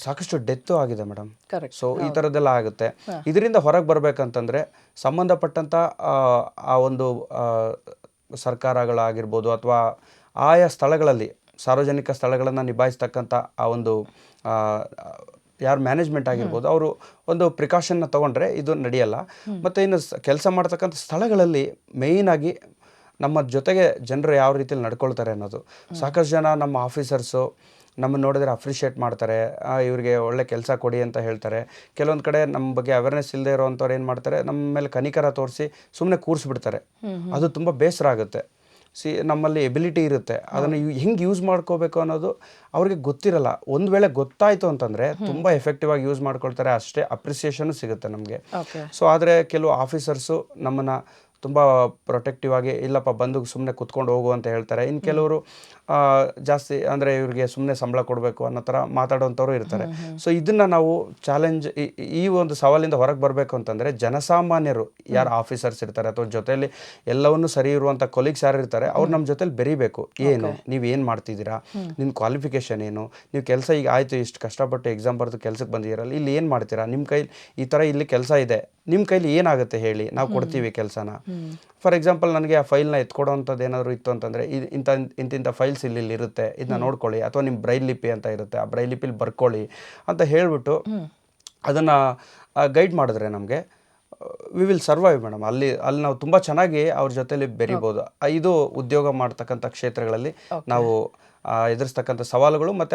ಸಾಕಷ್ಟು ಡೆತ್ತು ಆಗಿದೆ ಮೇಡಮ್. ಸೊ ಈ ಥರದ್ದೆಲ್ಲ ಆಗುತ್ತೆ. ಇದರಿಂದ ಹೊರಗೆ ಬರಬೇಕಂತಂದರೆ ಸಂಬಂಧಪಟ್ಟಂಥ ಆ ಒಂದು ಸರ್ಕಾರಗಳಾಗಿರ್ಬೋದು ಅಥವಾ ಆಯಾ ಸ್ಥಳಗಳಲ್ಲಿ ಸಾರ್ವಜನಿಕ ಸ್ಥಳಗಳನ್ನು ನಿಭಾಯಿಸ್ತಕ್ಕಂಥ ಆ ಒಂದು ಯಾರು ಮ್ಯಾನೇಜ್ಮೆಂಟ್ ಆಗಿರ್ಬೋದು ಅವರು ಒಂದು ಪ್ರಿಕಾಷನ್ನ ತೊಗೊಂಡ್ರೆ ಇದು ನಡೆಯಲ್ಲ. ಮತ್ತು ಇನ್ನು ಕೆಲಸ ಮಾಡ್ತಕ್ಕಂಥ ಸ್ಥಳಗಳಲ್ಲಿ ಮೇಯ್ನಾಗಿ ನಮ್ಮ ಜೊತೆಗೆ ಜನರು ಯಾವ ರೀತಿಯಲ್ಲಿ ನಡ್ಕೊಳ್ತಾರೆ ಅನ್ನೋದು. ಸಾಕಷ್ಟು ಜನ ನಮ್ಮ ಆಫೀಸರ್ಸು ನಮ್ಮನ್ನು ನೋಡಿದ್ರೆ ಅಪ್ರಿಷಿಯೇಟ್ ಮಾಡ್ತಾರೆ, ಇವರಿಗೆ ಒಳ್ಳೆ ಕೆಲಸ ಕೊಡಿ ಅಂತ ಹೇಳ್ತಾರೆ. ಕೆಲವೊಂದು ಕಡೆ ನಮ್ಮ ಬಗ್ಗೆ ಅವೇರ್ನೆಸ್ ಇಲ್ಲದೆ ಇರೋವಂಥವ್ರು ಏನು ಮಾಡ್ತಾರೆ, ನಮ್ಮ ಮೇಲೆ ಕನಿಕರ ತೋರಿಸಿ ಸುಮ್ಮನೆ ಕೂರಿಸ್ಬಿಡ್ತಾರೆ. ಅದು ತುಂಬ ಬೇಸರ ಆಗುತ್ತೆ. ನಮ್ಮಲ್ಲಿ ಎಬಿಲಿಟಿ ಇರುತ್ತೆ, ಅದನ್ನು ಹೆಂಗೆ ಯೂಸ್ ಮಾಡ್ಕೋಬೇಕು ಅನ್ನೋದು ಅವ್ರಿಗೆ ಗೊತ್ತಿರಲ್ಲ. ಒಂದು ವೇಳೆ ಗೊತ್ತಾಯಿತು ಅಂತಂದರೆ ತುಂಬ ಎಫೆಕ್ಟಿವ್ ಆಗಿ ಯೂಸ್ ಮಾಡ್ಕೊಳ್ತಾರೆ, ಅಷ್ಟೇ ಅಪ್ರಿಸಿಯೇಷನು ಸಿಗುತ್ತೆ ನಮಗೆ. ಸೊ ಆದರೆ ಕೆಲವು ಆಫೀಸರ್ಸು ನಮ್ಮನ್ನು ತುಂಬ ಪ್ರೊಟೆಕ್ಟಿವ್ ಆಗಿ ಇಲ್ಲಪ್ಪ ಬಂದು ಸುಮ್ಮನೆ ಕುತ್ಕೊಂಡು ಹೋಗು ಅಂತ ಹೇಳ್ತಾರೆ. ಇನ್ನು ಕೆಲವರು ಜಾಸ್ತಿ ಅಂದರೆ ಇವ್ರಿಗೆ ಸುಮ್ಮನೆ ಸಂಬಳ ಕೊಡಬೇಕು ಅನ್ನೋ ಥರ ಮಾತಾಡೋವಂಥವ್ರು ಇರ್ತಾರೆ. ಸೊ ಇದನ್ನು ನಾವು ಚಾಲೆಂಜ್, ಈ ಒಂದು ಸವಾಲಿಂದ ಹೊರಗೆ ಬರಬೇಕು ಅಂತಂದರೆ ಜನಸಾಮಾನ್ಯರು ಯಾರು ಆಫೀಸರ್ಸ್ ಇರ್ತಾರೆ ಅಥವಾ ಜೊತೆಯಲ್ಲಿ ಎಲ್ಲವನ್ನೂ ಸರಿ ಇರುವಂಥ ಕೊಲೀಗ್ಸ್ ಯಾರು ಇರ್ತಾರೆ ಅವ್ರು ನಮ್ಮ ಜೊತೆಲಿ ಬೆರೀಬೇಕು. ಏನು ನೀವು ಏನು ಮಾಡ್ತಿದ್ದೀರಾ, ನಿಮ್ಮ ಕ್ವಾಲಿಫಿಕೇಷನ್ ಏನು, ನೀವು ಕೆಲಸ ಈಗ ಆಯಿತು ಇಷ್ಟು ಕಷ್ಟಪಟ್ಟು ಎಕ್ಸಾಮ್ ಬರೆದು ಕೆಲಸಕ್ಕೆ ಬಂದಿದ್ದೀರಲ್ಲ, ಇಲ್ಲಿ ಏನು ಮಾಡ್ತೀರಾ, ನಿಮ್ಮ ಕೈಲಿ ಈ ಥರ ಇಲ್ಲಿ ಕೆಲಸ ಇದೆ, ನಿಮ್ಮ ಕೈಲಿ ಏನಾಗುತ್ತೆ ಹೇಳಿ, ನಾವು ಕೊಡ್ತೀವಿ ಕೆಲಸನ. ಫಾರ್ ಎಕ್ಸಾಂಪಲ್ ನನಗೆ ಆ ಫೈಲ್ನ ಎತ್ಕೊಡೋವಂಥದ್ದು ಏನಾದರೂ ಇತ್ತು ಅಂತಂದರೆ ಇಂಥ ಫೈಲ್ಸ್ ಇಲ್ಲಿ ಇರುತ್ತೆ, ಇದನ್ನ ನೋಡ್ಕೊಳ್ಳಿ, ಅಥವಾ ನಿಮ್ಮ ಬ್ರೈಲ್ ಲಿಪಿ ಅಂತ ಇರುತ್ತೆ, ಆ ಬ್ರೈಲ್ ಲಿಪಿಲಿ ಬರ್ಕೊಳ್ಳಿ ಅಂತ ಹೇಳಿಬಿಟ್ಟು ಅದನ್ನು ಗೈಡ್ ಮಾಡಿದ್ರೆ ನಮಗೆ ವಿ ವಿಲ್ ಸರ್ವೈವ್ ಮೇಡಮ್. ಅಲ್ಲಿ ನಾವು ತುಂಬ ಚೆನ್ನಾಗಿ ಅವ್ರ ಜೊತೆಲಿ ಬೆರಿಬೋದು. ಇದು ಉದ್ಯೋಗ ಮಾಡ್ತಕ್ಕಂಥ ಕ್ಷೇತ್ರಗಳಲ್ಲಿ ನಾವು ಎದುರಿಸ್ತಕ್ಕಂಥ ಸವಾಲುಗಳು ಮತ್ತು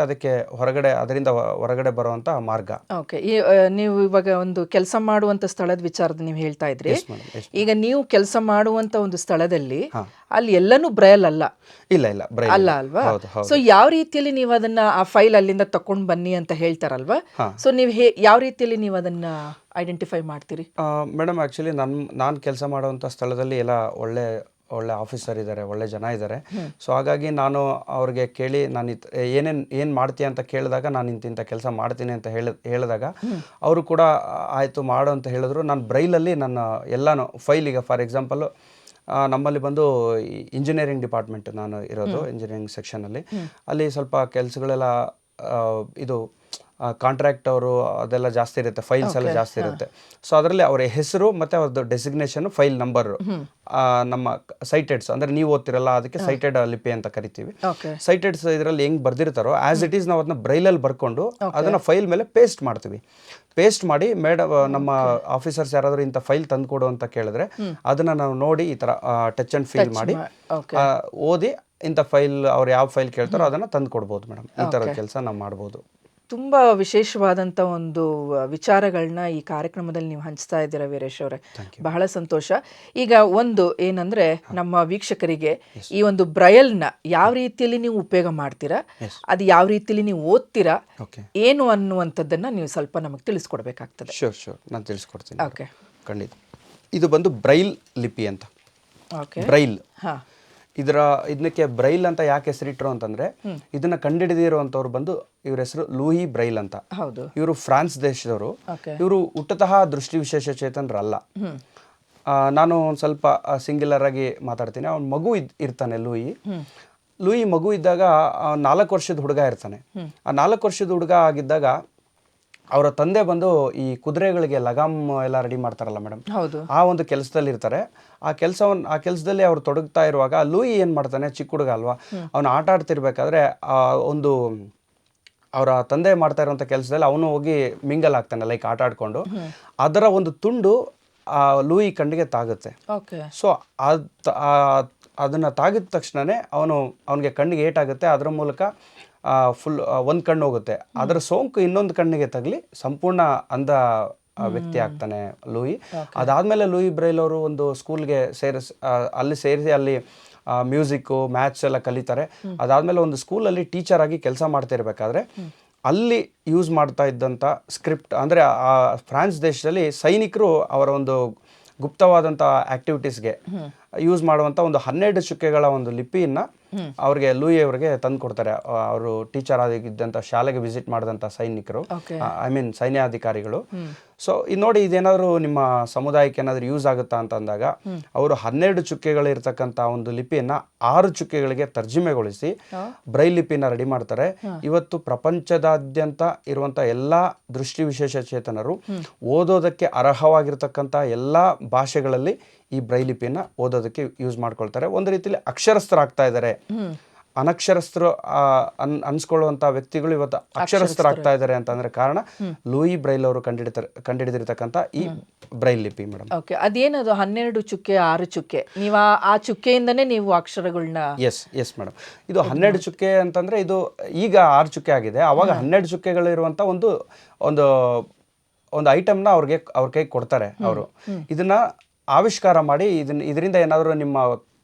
ಅದರಿಂದ ಹೊರಗಡೆ ಬರುವಂಥ ಮಾರ್ಗ. ಓಕೆ, ನೀವು ಇವಾಗ ಒಂದು ಕೆಲಸ ಮಾಡುವಂಥ ಸ್ಥಳದ ವಿಚಾರದ ನೀವು ಹೇಳ್ತಾ ಇದ್ರಿ. ಈಗ ನೀವು ಕೆಲಸ ಮಾಡುವಂಥ ಒಂದು ಸ್ಥಳದಲ್ಲಿ ಅಲ್ಲಿ ಎಲ್ಲನೂ ಬ್ರೈಲ್ ಅಲ್ಲ ಅಲ್ಲ ಅಲ್ವಾ? ಸೊ ಯಾವ ರೀತಿಯಲ್ಲಿ ನೀವು ಅದನ್ನ ಆ ಫೈಲ್ ಅಲ್ಲಿಂದ ತಕೊಂಡು ಬನ್ನಿ ಅಂತ ಹೇಳ್ತಾರಲ್ವಾ? ಸೊ ನೀವು ಯಾವ ರೀತಿಯಲ್ಲಿ ನೀವು ಅದನ್ನ ಐಡೆಂಟಿಫೈ ಮಾಡ್ತೀರಿ? ಮೇಡಮ್ ಆ್ಯಕ್ಚುಲಿ ನಾನು ಕೆಲಸ ಮಾಡುವಂಥ ಸ್ಥಳದಲ್ಲಿ ಎಲ್ಲ ಒಳ್ಳೆ ಆಫೀಸರ್ ಇದ್ದಾರೆ, ಒಳ್ಳೆ ಜನ ಇದ್ದಾರೆ. ಸೊ ಹಾಗಾಗಿ ನಾನು ಅವ್ರಿಗೆ ಕೇಳಿ ನಾನು ಏನು ಮಾಡ್ತೀಯ ಅಂತ ಕೇಳಿದಾಗ ನಾನು ಇಂಥ ಕೆಲಸ ಮಾಡ್ತೀನಿ ಅಂತ ಹೇಳಿದಾಗ ಅವರು ಕೂಡ ಆಯಿತು ಮಾಡು ಅಂತ ಹೇಳಿದ್ರು. ನಾನು ಬ್ರೈಲಲ್ಲಿ ನನ್ನ ಎಲ್ಲನೂ ಫೈಲಿಗೆ, ಫಾರ್ ಎಕ್ಸಾಂಪಲ್ಲು ನಮ್ಮಲ್ಲಿ ಬಂದು ಇಂಜಿನಿಯರಿಂಗ್ ಡಿಪಾರ್ಟ್ಮೆಂಟ್ ನಾನು ಇರೋದು, ಇಂಜಿನಿಯರಿಂಗ್ ಸೆಕ್ಷನಲ್ಲಿ. ಅಲ್ಲಿ ಸ್ವಲ್ಪ ಕೆಲಸಗಳೆಲ್ಲ ಇದು ಕಾಂಟ್ರಾಕ್ಟ್ ಅವರು ಅದೆಲ್ಲ ಜಾಸ್ತಿ ಇರುತ್ತೆ, ಫೈಲ್ಸ್ ಎಲ್ಲ ಜಾಸ್ತಿ ಇರುತ್ತೆ. ಸೊ ಅದರಲ್ಲಿ ಅವರ ಹೆಸರು ಮತ್ತು ಅವ್ರದ್ದು ಡೆಸಿಗ್ನೇಷನ್, ಫೈಲ್ ನಂಬರು, ನಮ್ಮ ಸೈಟೆಡ್ಸ್ ಅಂದರೆ ನೀವು ಓದ್ತಿರಲ್ಲ ಅದಕ್ಕೆ ಸೈಟೆಡ್ ಲಿಪಿ ಅಂತ ಕರಿತೀವಿ. ಸೈಟೆಡ್ಸ್ ಇದರಲ್ಲಿ ಹೆಂಗೆ ಬರ್ದಿರ್ತಾರೋ ಆ್ಯಸ್ ಇಟ್ ಈಸ್ ನಾವು ಅದನ್ನ ಬ್ರೈಲಲ್ಲಿ ಬರ್ಕೊಂಡು ಅದನ್ನು ಫೈಲ್ ಮೇಲೆ ಪೇಸ್ಟ್ ಮಾಡ್ತೀವಿ. ಪೇಸ್ಟ್ ಮಾಡಿ ನಮ್ಮ ಆಫೀಸರ್ಸ್ ಯಾರಾದರೂ ಇಂಥ ಫೈಲ್ ತಂದು ಕೊಡು ಅಂತ ಕೇಳಿದ್ರೆ ಅದನ್ನು ನಾವು ನೋಡಿ ಈ ಥರ ಟಚ್ ಆ್ಯಂಡ್ ಫೀಲ್ ಮಾಡಿ ಓದಿ ಇಂಥ ಫೈಲ್ ಅವ್ರು ಯಾವ ಫೈಲ್ ಕೇಳ್ತಾರೋ ಅದನ್ನು ತಂದು ಕೊಡ್ಬೋದು ಮೇಡಮ್. ಈ ಥರದ ಕೆಲಸ ನಾವು ಮಾಡ್ಬೋದು. ತುಂಬ ವಿಶೇಷವಾದಂಥ ಒಂದು ವಿಚಾರಗಳನ್ನ ಈ ಕಾರ್ಯಕ್ರಮದಲ್ಲಿ ನೀವು ಹಂಚ್ತಾ ಇದ್ದೀರಾ ವೀರೇಶ್ ಅವರೇ, ಬಹಳ ಸಂತೋಷ. ಈಗ ಒಂದು ಏನಂದರೆ ನಮ್ಮ ವೀಕ್ಷಕರಿಗೆ ಈ ಒಂದು ಬ್ರೈಲ್ನ ಯಾವ ರೀತಿಯಲ್ಲಿ ನೀವು ಉಪಯೋಗ ಮಾಡ್ತೀರಾ, ಅದು ಯಾವ ರೀತಿಯಲ್ಲಿ ನೀವು ಓದ್ತೀರಾ, ಏನು ಅನ್ನುವಂಥದ್ದನ್ನು ನೀವು ಸ್ವಲ್ಪ ನಮಗೆ ತಿಳಿಸ್ಕೊಡ್ಬೇಕಾಗ್ತದೆ. ಶೋರ್ ನಾನು ತಿಳಿಸ್ಕೊಡ್ತೀನಿ. ಓಕೆ, ಖಂಡಿತ. ಇದು ಬಂದು ಬ್ರೈಲ್ ಲಿಪಿ ಅಂತ. ಬ್ರೈಲ್ ಇದಕ್ಕೆ ಬ್ರೈಲ್ ಅಂತ ಯಾಕೆ ಹೆಸರಿಟ್ರು ಅಂತಂದ್ರೆ ಇದನ್ನ ಕಂಡುಹಿಡಿದಿರುವಂತವ್ರು ಬಂದು ಇವ್ರ ಹೆಸರು ಲೂಯಿ ಬ್ರೈಲ್ ಅಂತ. ಇವರು ಫ್ರಾನ್ಸ್ ದೇಶದವರು. ಇವರು ಹುಟ್ಟತಃ ದೃಷ್ಟಿ ವಿಶೇಷ ಚೇತನರಲ್ಲ. ನಾನು ಒಂದು ಸ್ವಲ್ಪ ಸಿಂಗ್ಯುಲರ್ ಆಗಿ ಮಾತಾಡ್ತೀನಿ. ಅವ್ನ ಮಗು ಇರ್ತಾನೆ ಲೂಯಿ ಮಗು ಇದ್ದಾಗ 4 ವರ್ಷದ ಹುಡುಗ ಇರ್ತಾನೆ. ಆ 4 ವರ್ಷದ ಹುಡುಗ ಆಗಿದ್ದಾಗ ಅವರ ತಂದೆ ಬಂದು ಈ ಕುದುರೆಗಳಿಗೆ ಲಗಾಮ್ ಎಲ್ಲ ರೆಡಿ ಮಾಡ್ತಾರಲ್ಲ ಮೇಡಮ್, ಆ ಒಂದು ಕೆಲಸದಲ್ಲಿ ಇರ್ತಾರೆ. ಆ ಕೆಲಸದಲ್ಲಿ ಅವ್ರು ತೊಡಗ್ತಾ ಇರುವಾಗ ಲೂಯಿ ಏನು ಮಾಡ್ತಾನೆ, ಚಿಕ್ಕ ಹುಡುಗ ಅಲ್ವಾ, ಅವನು ಆಟ ಆಡ್ತಿರ್ಬೇಕಾದ್ರೆ ಒಂದು ಅವರ ತಂದೆ ಮಾಡ್ತಾ ಇರುವಂಥ ಕೆಲಸದಲ್ಲಿ ಅವನು ಹೋಗಿ ಮಿಂಗಲ್ ಆಗ್ತಾನೆ, ಲೈಕ್ ಆಟ ಆಡ್ಕೊಂಡು. ಅದರ ಒಂದು ತುಂಡು ಆ ಲೂಯಿ ಕಣ್ಣಿಗೆ ತಾಗುತ್ತೆ. ಓಕೆ. ಸೊ ಅದನ್ನು ತಾಗಿದ ತಕ್ಷಣವೇ ಅವನಿಗೆ ಕಣ್ಣಿಗೆ ಏಟಾಗುತ್ತೆ. ಅದರ ಮೂಲಕ ಫುಲ್ ಒಂದು ಕಣ್ಣು ಹೋಗುತ್ತೆ. ಅದರ ಸೋಂಕು ಇನ್ನೊಂದು ಕಣ್ಣಿಗೆ ತಗಲಿ ಸಂಪೂರ್ಣ ಅಂಧ ವ್ಯಕ್ತಿ ಆಗ್ತಾನೆ ಲೂಯಿ. ಅದಾದಮೇಲೆ ಲೂಯಿ ಬ್ರೈಲ್ ಅವರು ಒಂದು ಸ್ಕೂಲ್ಗೆ ಸೇರಿಸಿ ಅಲ್ಲಿ ಮ್ಯೂಸಿಕ್ಕು ಮ್ಯಾಥ್ಸ್ ಎಲ್ಲ ಕಲಿತಾರೆ. ಅದಾದಮೇಲೆ ಒಂದು ಸ್ಕೂಲಲ್ಲಿ ಟೀಚರ್ ಆಗಿ ಕೆಲಸ ಮಾಡ್ತಿರ್ಬೇಕಾದ್ರೆ ಅಲ್ಲಿ ಯೂಸ್ ಮಾಡ್ತಾ ಇದ್ದಂಥ ಸ್ಕ್ರಿಪ್ಟ್ ಅಂದರೆ ಆ ಫ್ರಾನ್ಸ್ ದೇಶದಲ್ಲಿ ಸೈನಿಕರು ಅವರ ಒಂದು ಗುಪ್ತವಾದಂಥ ಆ್ಯಕ್ಟಿವಿಟೀಸ್ಗೆ ಯೂಸ್ ಮಾಡುವಂಥ ಒಂದು 12 ಚುಕ್ಕೆಗಳ ಒಂದು ಲಿಪಿಯನ್ನು ಅವ್ರಿಗೆ ಲೂಯಿ ಅವರಿಗೆ ತಂದು ಕೊಡ್ತಾರೆ. ಅವರು ಟೀಚರ್ ಆಗಿದ್ದಂಥ ಶಾಲೆಗೆ ವಿಸಿಟ್ ಮಾಡಿದಂಥ ಸೈನಿಕರು, ಐ ಮೀನ್ ಸೈನ್ಯಾಧಿಕಾರಿಗಳು. ಸೊ ಇದು ನೋಡಿ, ಇದೇನಾದರೂ ನಿಮ್ಮ ಸಮುದಾಯಕ್ಕೆ ಏನಾದರೂ ಯೂಸ್ ಆಗುತ್ತಾ ಅಂತ ಅಂದಾಗ ಅವರು 12 ಚುಕ್ಕೆಗಳಿರ್ತಕ್ಕಂಥ ಒಂದು ಲಿಪಿಯನ್ನು 6 ಚುಕ್ಕೆಗಳಿಗೆ ತರ್ಜುಮೆಗೊಳಿಸಿ ಬ್ರೈಲ್ ಲಿಪಿನ ರೆಡಿ ಮಾಡ್ತಾರೆ. ಇವತ್ತು ಪ್ರಪಂಚದಾದ್ಯಂತ ಇರುವಂಥ ಎಲ್ಲ ದೃಷ್ಟಿವಿಶೇಷಚೇತನರು ಓದೋದಕ್ಕೆ ಅರ್ಹವಾಗಿರ್ತಕ್ಕಂಥ ಎಲ್ಲ ಭಾಷೆಗಳಲ್ಲಿ ಈ ಬ್ರೈಲ್ ಲಿಪಿಯನ್ನು ಓದೋದಕ್ಕೆ ಯೂಸ್ ಮಾಡ್ಕೊಳ್ತಾರೆ. ಒಂದು ರೀತಿಯಲ್ಲಿ ಅಕ್ಷರಸ್ಥರಾಗ್ತಾ ಇದ್ದಾರೆ. ಅನಕ್ಷರಸ್ಥರು ಅನ್ಸ್ಕೊಳ್ಳುವಂಥ ವ್ಯಕ್ತಿಗಳು ಇವತ್ತು ಅಕ್ಷರಸ್ಥರಾಗ್ತಾ ಇದ್ದಾರೆ ಅಂತಂದ್ರೆ ಕಾರಣ ಲೂಯಿ ಬ್ರೈಲ್ ಅವರು ಕಂಡುಹಿಡಿದಿರ್ತಕ್ಕಂಥ ಈ ಬ್ರೈಲ್ ಲಿಪಿ ಮೇಡಮ್. ಓಕೆ, ಅದೇನದು 12 ಚುಕ್ಕೆ 6 ಚುಕ್ಕೆ, ನೀವು ಆ ಚುಕ್ಕೆಯಿಂದನೇ ನೀವು ಅಕ್ಷರಗಳನ್ನ? ಎಸ್ ಮೇಡಮ್, ಇದು 12 ಚುಕ್ಕೆ ಅಂತಂದ್ರೆ ಇದು ಈಗ 6 ಚುಕ್ಕೆ ಆಗಿದೆ. ಅವಾಗ 12 ಚುಕ್ಕೆಗಳಿರುವಂಥ ಒಂದು ಒಂದು ಒಂದು ಐಟಮ್ನ ಅವ್ರ ಕೈಗೆ ಕೊಡ್ತಾರೆ. ಅವರು ಇದನ್ನ ಆವಿಷ್ಕಾರ ಮಾಡಿ ಇದರಿಂದ ಏನಾದರೂ ನಿಮ್ಮ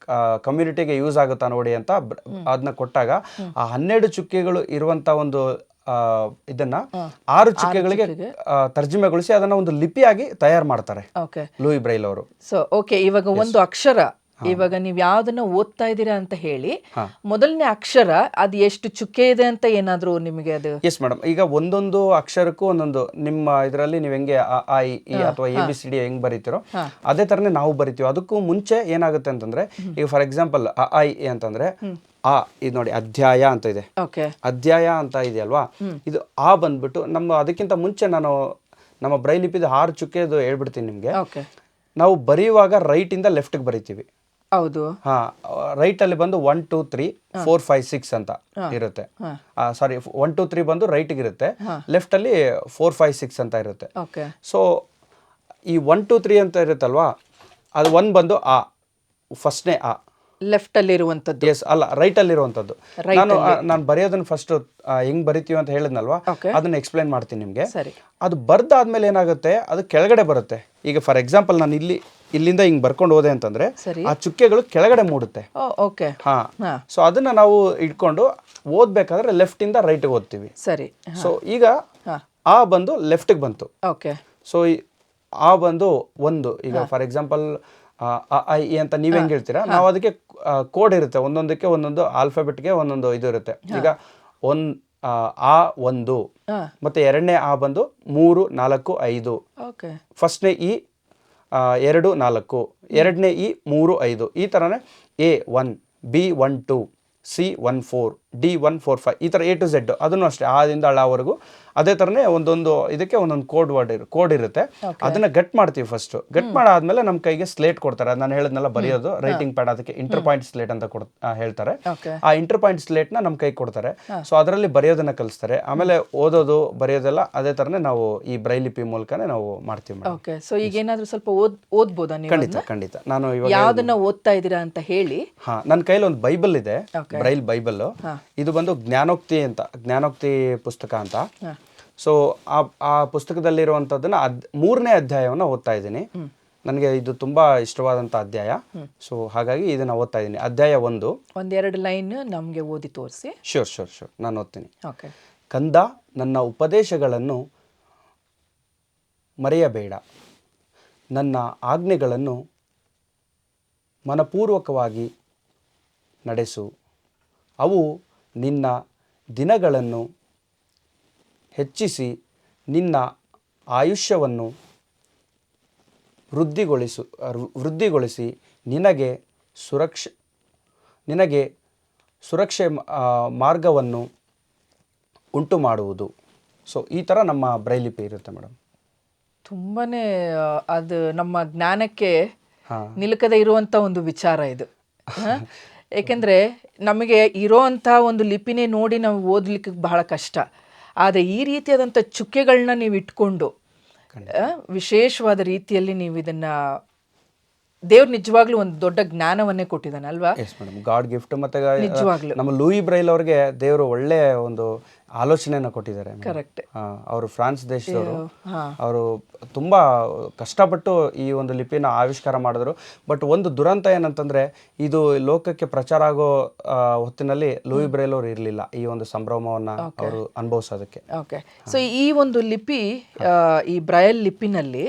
ಕಮ್ಯುನಿಟಿಗೆ ಯೂಸ್ ಆಗುತ್ತಾ ನೋಡಿ ಅಂತ ಅದನ್ನ ಕೊಟ್ಟಾಗ ಆ 12 ಚುಕ್ಕೆಗಳು ಇರುವಂತ ಒಂದು ಇದನ್ನ 6 ಚುಕ್ಕೆಗಳಿಗೆ ತರ್ಜುಮೆಗೊಳಿಸಿ ಅದನ್ನ ಒಂದು ಲಿಪಿಯಾಗಿ ತಯಾರು ಮಾಡ್ತಾರೆ ಲೂಯಿ ಬ್ರೈಲ್ ಅವರು. ಸೊ ಓಕೆ, ಇವಾಗ ಒಂದು ಅಕ್ಷರ, ಇವಾಗ ನೀವು ಯಾವ್ದನ್ನ ಓದ್ತಾ ಇದ್ದೀರಾ ಅಂತ ಹೇಳಿ, ಮೊದಲನೇ ಅಕ್ಷರ ಅದು ಎಷ್ಟು ಚುಕ್ಕೆ ಇದೆ ಅಂತ ಏನಾದ್ರು ನಿಮಗೆ ಅದು? ಎಸ್ ಮೇಡಮ್, ಈಗ ಒಂದೊಂದು ಅಕ್ಷರಕ್ಕೂ ಒಂದೊಂದು ನಿಮ್ಮ ಇದರಲ್ಲಿ ನೀವು ಹೆಂಗೆ ಆ ಇ ಅಥವಾ ABCD ಹೆಂಗ್ ಬರೀತಿರೋ ಅದೇ ತರನೇ ನಾವು ಬರಿತೀವಿ. ಅದಕ್ಕೂ ಮುಂಚೆ ಏನಾಗುತ್ತೆ ಅಂತಂದ್ರೆ, ಈಗ ಫಾರ್ ಎಕ್ಸಾಂಪಲ್ ಆ ಇ ಅಂತಂದ್ರೆ ಇದು ನೋಡಿ ಅಧ್ಯಾಯ ಅಂತ ಇದೆ, ಅಧ್ಯಾಯ ಅಂತ ಇದೆಯಲ್ವಾ, ಇದು ಬಂದ್ಬಿಟ್ಟು ಅದಕ್ಕಿಂತ ಮುಂಚೆ ನಾನು ನಮ್ಮ ಬ್ರೈಲ್ ಲಿಪಿದ 6 ಚುಕ್ಕೆದು ಹೇಳ್ಬಿಡ್ತೀನಿ ನಿಮ್ಗೆ. ನಾವು ಬರೆಯುವಾಗ ರೈಟ್ ಇಂದ ಲೆಫ್ಟ್ಗೆ ಬರಿತೀವಿ. ಹೌದು. ರೈಟ್ ಅಲ್ಲಿ ಬಂದು 1 2 3 4 5 6 ಅಂತ ಇರುತ್ತೆ. ಸಾರಿ, 1 2 3 ಬಂದು ರೈಟ್ ಇರುತ್ತೆ, ಲೆಫ್ಟ್ ಅಲ್ಲಿ 4 5 6 ಅಂತ ಇರುತ್ತೆ. ಸೊ ಈ 1 2 3 ಅಂತ ಇರುತ್ತಲ್ವಾ, ಅದು 1 ಬಂದು ಫಸ್ಟ್ನೇ ಲೆಫ್ಟ್ ಅಲ್ಲಿ ಇರುವಂತದ್ದು. ಎಸ್, ಅಲ್ಲ, ರೈಟ್ ಅಲ್ಲಿ ಇರುವಂತದ್ದು. ನಾನು ಬರೆಯೋದನ್ನ ಫಸ್ಟ್ ಹೆಂಗ್ ಬರಿತೀವಿ ಅಂತ ಹೇಳಿದ್ನಲ್ವಾ, ಅದನ್ನ ಎಕ್ಸ್ಪ್ಲೈನ್ ಮಾಡ್ತೀನಿ ನಿಮ್ಗೆ. ಅದು ಬರ್ದಾದ್ಮೇಲೆ ಏನಾಗುತ್ತೆ, ಅದು ಕೆಳಗಡೆ ಬರುತ್ತೆ. ಈಗ ಫಾರ್ ಎಕ್ಸಾಂಪಲ್ ನಾನು ಇಲ್ಲಿಂದ ಹಿಂಗ್ ಬರ್ಕೊಂಡು ಹೋದೆ ಅಂತಂದ್ರೆ ಆ ಚುಕ್ಕೆಗಳು ಕೆಳಗಡೆ ಮೂಡುತ್ತೆ. ಸೊ ಅದನ್ನ ನಾವು ಇಟ್ಕೊಂಡು ಓದ್ಬೇಕಾದ್ರೆ ಲೆಫ್ಟ್ ಇಂದ ರೈಟ್ ಓದ್ತೀವಿ. ಸರಿ. ಸೊ ಈಗ ಬಂದು ಲೆಫ್ಟ್ ಬಂತು. ಸೊ ಬಂದು ಒಂದು, ಈಗ ಫಾರ್ ಎಕ್ಸಾಂಪಲ್ ಐ ಅಂತ ನೀವ್ ಹೆಂಗ್ ಹೇಳ್ತೀರಾ, ನಾವು ಅದಕ್ಕೆ ಕೋಡ್ ಇರುತ್ತೆ, ಒಂದೊಂದಕ್ಕೆ ಒಂದೊಂದು ಆಲ್ಫಾಬೆಟ್ಗೆ ಒಂದೊಂದು ಇದು ಇರುತ್ತೆ. ಈಗ ಒಂದು ಮತ್ತೆ ಎರಡನೇ ಬಂದು 3 4 5, ಫಸ್ಟ್ನೇ ಇ 2 4, ಎರಡನೇ ಇ 3 5, ಈ ಥರನೇ A1 B1 2 C1 4 D1 4 5, ಈ ಥರ A to Z ಅದನ್ನು ಅಷ್ಟೇ, ಆದಿಂದ ಅಳವರೆಗೂ ಅದೇ ಥರನೇ ಒಂದೊಂದು ಇದಕ್ಕೆ ಒಂದೊಂದು ಕೋಡ್ ಇರುತ್ತೆ. ಅದನ್ನ ಗಟ್ ಮಾಡ್ತೀವಿ. ಫಸ್ಟ್ ಗಟ್ ಮಾಡಾದ್ಮೇಲೆ ನಮ್ಮ ಕೈಗೆ ಸ್ಲೇಟ್ ಕೊಡ್ತಾರೆ. ನಾನು ಹೇಳಿದ್ನೆಲ್ಲ ಬರೆಯೋದು ರೈಟಿಂಗ್ ಪ್ಯಾಡ್, ಅದಕ್ಕೆ ಇಂಟರ್ ಪಾಯಿಂಟ್ ಸ್ಲೇಟ್ ಅಂತ ಹೇಳ್ತಾರೆ. ಆ ಇಂಟರ್ ಪಾಯಿಂಟ್ ಸ್ಲೇಟ್ನ ನಮ್ಮ ಕೈಗೆ ಕೊಡ್ತಾರೆ. ಸೊ ಅದರಲ್ಲಿ ಬರೆಯೋದನ್ನ ಕಲಿಸ್ತಾರೆ. ಆಮೇಲೆ ಓದೋದು ಬರೆಯೋದೆಲ್ಲ ಅದೇ ಥರನೇ ನಾವು ಈ ಬ್ರೈಲ್ ಲಿಪಿ ಮೂಲಕನೇ ನಾವು ಮಾಡ್ತೀವಿ. ಸೊ ಈಗ ಏನಾದರೂ ಸ್ವಲ್ಪ ಓದ್ಬೋದಾ ನೀವು? ಖಂಡಿತ. ನಾನು ಇವಾಗ ಯಾವ್ದನ್ನ ಓದ್ತಾ ಇದ್ದೀರಾ ಅಂತ ಹೇಳಿ. ನನ್ನ ಕೈಲಿ ಒಂದು ಬೈಬಲ್ ಇದೆ, ಬ್ರೈಲ್ ಬೈಬಲ್. ಇದು ಬಂದು ಜ್ಞಾನೋಕ್ತಿ ಪುಸ್ತಕ ಅಂತ. ಸೊ ಆ ಪುಸ್ತಕದಲ್ಲಿರುವಂಥದ್ದನ್ನ 3ನೇ ಅಧ್ಯಾಯವನ್ನು ಓದ್ತಾ ಇದ್ದೀನಿ. ನನಗೆ ಇದು ತುಂಬಾ ಇಷ್ಟವಾದಂಥ ಅಧ್ಯಾಯ. ಸೊ ಹಾಗಾಗಿ ಇದನ್ನ ಓದ್ತಾ ಇದ್ದೀನಿ. ಅಧ್ಯಾಯ 1. ಒಂದೆರಡು ಲೈನ್ ನಮಗೆ ಓದಿ ತೋರಿಸಿ. ಶೋರ್ ನಾನು ಓದ್ತೀನಿ. ಕಂದ, ನನ್ನ ಉಪದೇಶಗಳನ್ನು ಮರೆಯಬೇಡ, ನನ್ನ ಆಜ್ಞೆಗಳನ್ನು ಮನಪೂರ್ವಕವಾಗಿ ನಡೆಸು. ಅವು ನಿನ್ನ ದಿನಗಳನ್ನು ಹೆಚ್ಚಿಸಿ ನಿನ್ನ ಆಯುಷ್ಯವನ್ನು ವೃದ್ಧಿಗೊಳಿಸಿ ನಿನಗೆ ಸುರಕ್ಷೆ ಮಾರ್ಗವನ್ನು ಉಂಟು ಮಾಡುವುದು. ಸೊ ಈ ಥರ ನಮ್ಮ ಬ್ರೈಲ್ ಲಿಪಿ ಇರುತ್ತೆ ಮೇಡಮ್. ತುಂಬಾನೇ ಅದು ನಮ್ಮ ಜ್ಞಾನಕ್ಕೆ ನಿಲುಕದೇ ಇರುವಂಥ ಒಂದು ವಿಚಾರ ಇದು. ಏಕೆಂದರೆ ನಮಗೆ ಇರೋವಂಥ ಒಂದು ಲಿಪಿನೇ ನೋಡಿ ನಾವು ಓದಲಿಕ್ಕೆ ಬಹಳ ಕಷ್ಟ. ಆದರೆ ಈ ರೀತಿಯಾದಂಥ ಚುಕ್ಕೆಗಳನ್ನ ನೀವು ಇಟ್ಕೊಂಡು ವಿಶೇಷವಾದ ರೀತಿಯಲ್ಲಿ ನೀವು ಇದನ್ನ ದೇವ್ರು ನಿಜವಾಗ್ಲೂ ಒಂದು ದೊಡ್ಡ ಜ್ಞಾನವನ್ನೇ ಕೊಟ್ಟಿದ್ದಾನೆ ಅಲ್ವಾ? Yes madam, god gift. ಮತ್ತೆ ನಿಜವಾಗ್ಲೂ ನಮ್ಮ ಲೂಯಿ ಬ್ರೈಲ್ ಅವ್ರಿಗೆ ದೇವರು ಒಳ್ಳೆ ಒಂದು ಆಲೋಚನೆಯನ್ನ ಕೊಟ್ಟಿದ್ದಾರೆ. ಕರೆಕ್ಟ್. ಅವರು ಫ್ರಾನ್ಸ್ ದೇಶದವರು. ಅವರು ತುಂಬಾ ಕಷ್ಟಪಟ್ಟು ಈ ಒಂದು ಲಿಪಿನ ಆವಿಷ್ಕಾರ ಮಾಡಿದ್ರು. ಬಟ್ ಒಂದು ದುರಂತ ಏನಂತಂದ್ರೆ, ಇದು ಲೋಕಕ್ಕೆ ಪ್ರಚಾರ ಆಗೋ ಹೊತ್ತಿನಲ್ಲಿ ಲೂಯಿ ಬ್ರೈಲ್ ಅವರು ಇರಲಿಲ್ಲ ಈ ಒಂದು ಸಂಭ್ರಮವನ್ನ ಅವರು ಅನುಭವಿಸೋದಕ್ಕೆ. ಓಕೆ. ಸೊ ಈ ಒಂದು ಲಿಪಿ, ಈ ಬ್ರೈಲ್ ಲಿಪಿನಲ್ಲಿ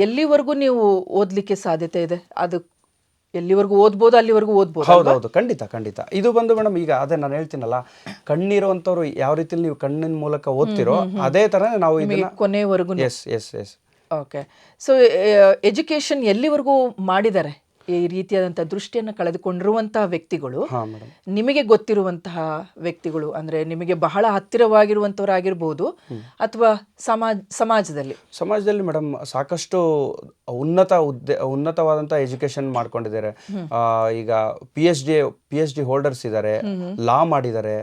ಎಲ್ಲಿವರೆಗೂ ನೀವು ಓದ್ಲಿಕ್ಕೆ ಸಾಧ್ಯತೆ ಇದೆ? ಅದು ಎಲ್ಲಿವರೆಗೂ ಓದ್ಬೋದು, ಅಲ್ಲಿವರೆಗೂ ಓದ್ಬೋದು? ಹೌದೌದು, ಖಂಡಿತ ಖಂಡಿತ. ಇದು ಬಂದು ಮೇಡಮ್, ಈಗ ಅದೇ ನಾನು ಹೇಳ್ತೀನಲ್ಲ, ಕಣ್ಣಿರುವಂತವ್ರು ಯಾವ ರೀತಿಲಿ ನೀವು ಕಣ್ಣಿನ ಮೂಲಕ ಓದ್ತಿರೋ ಅದೇ ತರ ನಾವು ಇದನ್ನ ಕೊನೆವರೆಗೂ. Yes yes yes. Okay. So education ಎಲ್ಲಿವರೆಗೂ ಮಾಡಿದ್ದಾರೆ? ಈ ರೀತಿಯಾದಂಥ ದೃಷ್ಟಿಯನ್ನು ಕಳೆದುಕೊಂಡಿರುವಂತಹ ವ್ಯಕ್ತಿಗಳು, ನಿಮಗೆ ಗೊತ್ತಿರುವಂತಹ ವ್ಯಕ್ತಿಗಳು, ಅಂದ್ರೆ ನಿಮಗೆ ಬಹಳ ಹತ್ತಿರವಾಗಿರುವಂಥವರಾಗಿರ್ಬೋದು, ಅಥವಾ ಸಮಾಜದಲ್ಲಿ ಮೇಡಮ್ ಸಾಕಷ್ಟು ಉನ್ನತವಾದಂಥ ಎಜುಕೇಶನ್ ಮಾಡ್ಕೊಂಡಿದ್ದಾರೆ. ಈಗ ಪಿ ಎಚ್ ಡಿ ಹೋಲ್ಡರ್ಸ್ ಇದ್ದಾರೆ, ಲಾ ಮಾಡಿದ್ದಾರೆ,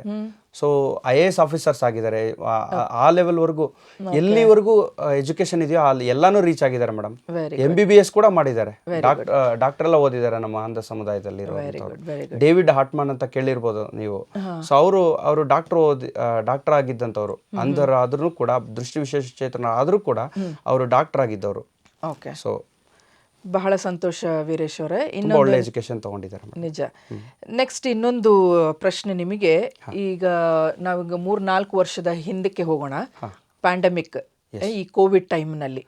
ಸೊ IAS ಆಫೀಸರ್ಸ್ ಆಗಿದ್ದಾರೆ. ಆ ಲೆವೆಲ್ವರೆಗೂ ಎಲ್ಲಿವರೆಗೂ ಎಜುಕೇಶನ್ ಇದೆಯೋ ಅಲ್ಲಿ ಎಲ್ಲಾನು ರೀಚ್ ಆಗಿದ್ದಾರೆ ಮೇಡಮ್. MBBS ಕೂಡ ಮಾಡಿದ್ದಾರೆ, ಡಾಕ್ಟರ್ ಎಲ್ಲ ಓದಿದ್ದಾರೆ ನಮ್ಮ ಆಂಧ್ರ ಸಮುದಾಯದಲ್ಲಿ ಇರುವಂತವ್ರು. ಡೇವಿಡ್ ಹಾರ್ಟ್ಮನ್ ಅಂತ ಕೇಳಿರ್ಬೋದು ನೀವು. ಸೊ ಅವರು ಡಾಕ್ಟರ್ ಆಗಿದ್ದಂಥವ್ರು, ಅಂಧರು ಆದ್ರೂ ಕೂಡ, ದೃಷ್ಟಿ ವಿಶೇಷಚೇತನ ಆದ್ರೂ ಕೂಡ ಅವರು ಡಾಕ್ಟರ್ ಆಗಿದ್ದವರು. ಓಕೆ. ಸೊ ಬಹಳ ಸಂತೋಷ ವೀರೇಶ್ ಅವರೇ, ಒಳ್ಳೆ ಎಜುಕೇಶನ್ ತಗೊಂಡಿದ್ದಾರೆ. ನಿಜ. ನೆಕ್ಸ್ಟ್ ಇನ್ನೊಂದು ಪ್ರಶ್ನೆ ನಿಮಗೆ. ಈಗ ನಾವೀಗ 3-4 ವರ್ಷದ ಹಿಂದಕ್ಕೆ ಹೋಗೋಣ, ಪ್ಯಾಂಡಮಿಕ್, ಈ ಕೋವಿಡ್ ಟೈಮ್ನಲ್ಲಿ.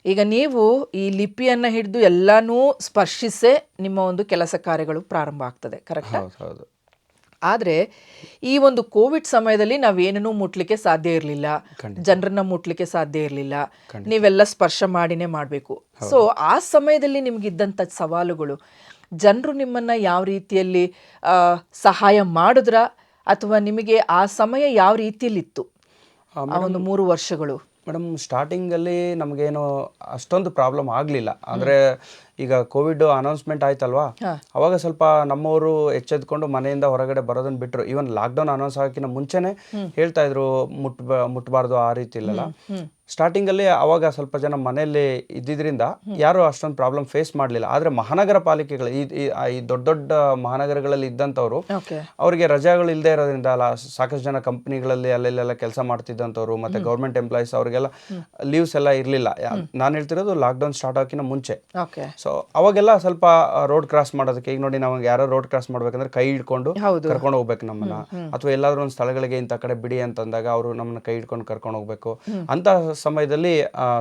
ಈಗ ನೀವು ಈ ಲಿಪಿಯನ್ನ ಹಿಡಿದು ಎಲ್ಲಾನು ಸ್ಪರ್ಶಿಸೇ ನಿಮ್ಮ ಒಂದು ಕೆಲಸ ಕಾರ್ಯಗಳು ಪ್ರಾರಂಭ ಆಗ್ತದೆ, ಕರೆಕ್ಟ್? ಹೌದು. ಆದರೆ ಈ ಒಂದು ಕೋವಿಡ್ ಸಮಯದಲ್ಲಿ ನಾವೇನೂ ಮುಟ್ಲಿಕ್ಕೆ ಸಾಧ್ಯ ಇರಲಿಲ್ಲ, ಜನರನ್ನ ಮುಟ್ಲಿಕ್ಕೆ ಸಾಧ್ಯ ಇರಲಿಲ್ಲ, ನೀವೆಲ್ಲ ಸ್ಪರ್ಶ ಮಾಡಿನೇ ಮಾಡಬೇಕು. ಸೊ ಆ ಸಮಯದಲ್ಲಿ ನಿಮ್ಗಿದ್ದಂಥ ಸವಾಲುಗಳು, ಜನರು ನಿಮ್ಮನ್ನ ಯಾವ ರೀತಿಯಲ್ಲಿ ಸಹಾಯ ಮಾಡಿದ್ರ, ಅಥವಾ ನಿಮಗೆ ಆ ಸಮಯ ಯಾವ ರೀತಿಯಲ್ಲಿ ಇತ್ತು ಆ ಒಂದು 3 ವರ್ಷಗಳು? ಮೇಡಮ್, ಸ್ಟಾರ್ಟಿಂಗಲ್ಲಿ ನಮಗೇನು ಅಷ್ಟೊಂದು ಪ್ರಾಬ್ಲಮ್ ಆಗಲಿಲ್ಲ. ಅಂದರೆ ಈಗ ಕೋವಿಡ್ ಅನೌನ್ಸ್ಮೆಂಟ್ ಆಯ್ತಲ್ವಾ, ಅವಾಗ ಸ್ವಲ್ಪ ನಮ್ಮವರು ಎಚ್ಚೆದ್ಕೊಂಡು ಮನೆಯಿಂದ ಹೊರಗಡೆ ಬರೋದನ್ನ ಬಿಟ್ಟರು. ಈವನ್ ಲಾಕ್ಡೌನ್ ಅನೌನ್ಸ್ ಆಗೋಕ್ಕಿಂತ ಮುಂಚೆನೆ ಹೇಳ್ತಾ ಇದ್ರು ಮುಟ್ಬಾರ್ದು ಆ ರೀತಿ ಇಲ್ಲಲ್ಲ. ಸ್ಟಾರ್ಟಿಂಗ್ ಅಲ್ಲಿ ಅವಾಗ ಸ್ವಲ್ಪ ಜನ ಮನೆಯಲ್ಲಿ ಇದ್ದಿದ್ರಿಂದ ಯಾರು ಅಷ್ಟೊಂದು ಪ್ರಾಬ್ಲಮ್ ಫೇಸ್ ಮಾಡಲಿಲ್ಲ. ಆದ್ರೆ ಮಹಾನಗರ ಪಾಲಿಕೆಗಳು, ಈ ದೊಡ್ಡ ದೊಡ್ಡ ಮಹಾನಗರಗಳಲ್ಲಿ ಇದ್ದಂಥವ್ರು, ಅವರಿಗೆ ರಜೆಗಳು ಇಲ್ಲದೆ ಇರೋದ್ರಿಂದ, ಸಾಕಷ್ಟು ಜನ ಕಂಪ್ನಿಗಳಲ್ಲಿ ಅಲ್ಲೆಲ್ಲ ಕೆಲಸ ಮಾಡ್ತಿದ್ದಂಥವ್ರು, ಮತ್ತೆ ಗೌರ್ಮೆಂಟ್ ಎಂಪ್ಲಾಯೀಸ್, ಅವರಿಗೆಲ್ಲ ಲೀವ್ಸ್ ಎಲ್ಲ ಇರಲಿಲ್ಲ. ನಾನು ಹೇಳ್ತಿರೋದು ಲಾಕ್ಡೌನ್ ಸ್ಟಾರ್ಟ್ ಆಗೋಕ್ಕಿಂತ ಮುಂಚೆ. ಸೊ ಅವಾಗೆಲ್ಲ ಸ್ವಲ್ಪ ರೋಡ್ ಕ್ರಾಸ್ ಮಾಡೋದಕ್ಕೆ, ಈಗ ನೋಡಿ, ನಾವು ಯಾರೋ ರೋಡ್ ಕ್ರಾಸ್ ಮಾಡ್ಬೇಕಂದ್ರೆ ಕೈ ಹಿಡ್ಕೊಂಡು ಕರ್ಕೊಂಡು ಹೋಗ್ಬೇಕು ನಮ್ಮನ್ನ, ಅಥವಾ ಎಲ್ಲಾದ್ರೂ ಒಂದು ಸ್ಥಳಗಳಿಗೆ ಇಂಥ ಕಡೆ ಬಿಡಿ ಅಂತಂದಾಗ ಅವರು ನಮ್ಮನ್ನ ಕೈ ಹಿಡ್ಕೊಂಡು ಕರ್ಕೊಂಡು ಹೋಗ್ಬೇಕು. ಅಂತ ಸಮಯದಲ್ಲಿ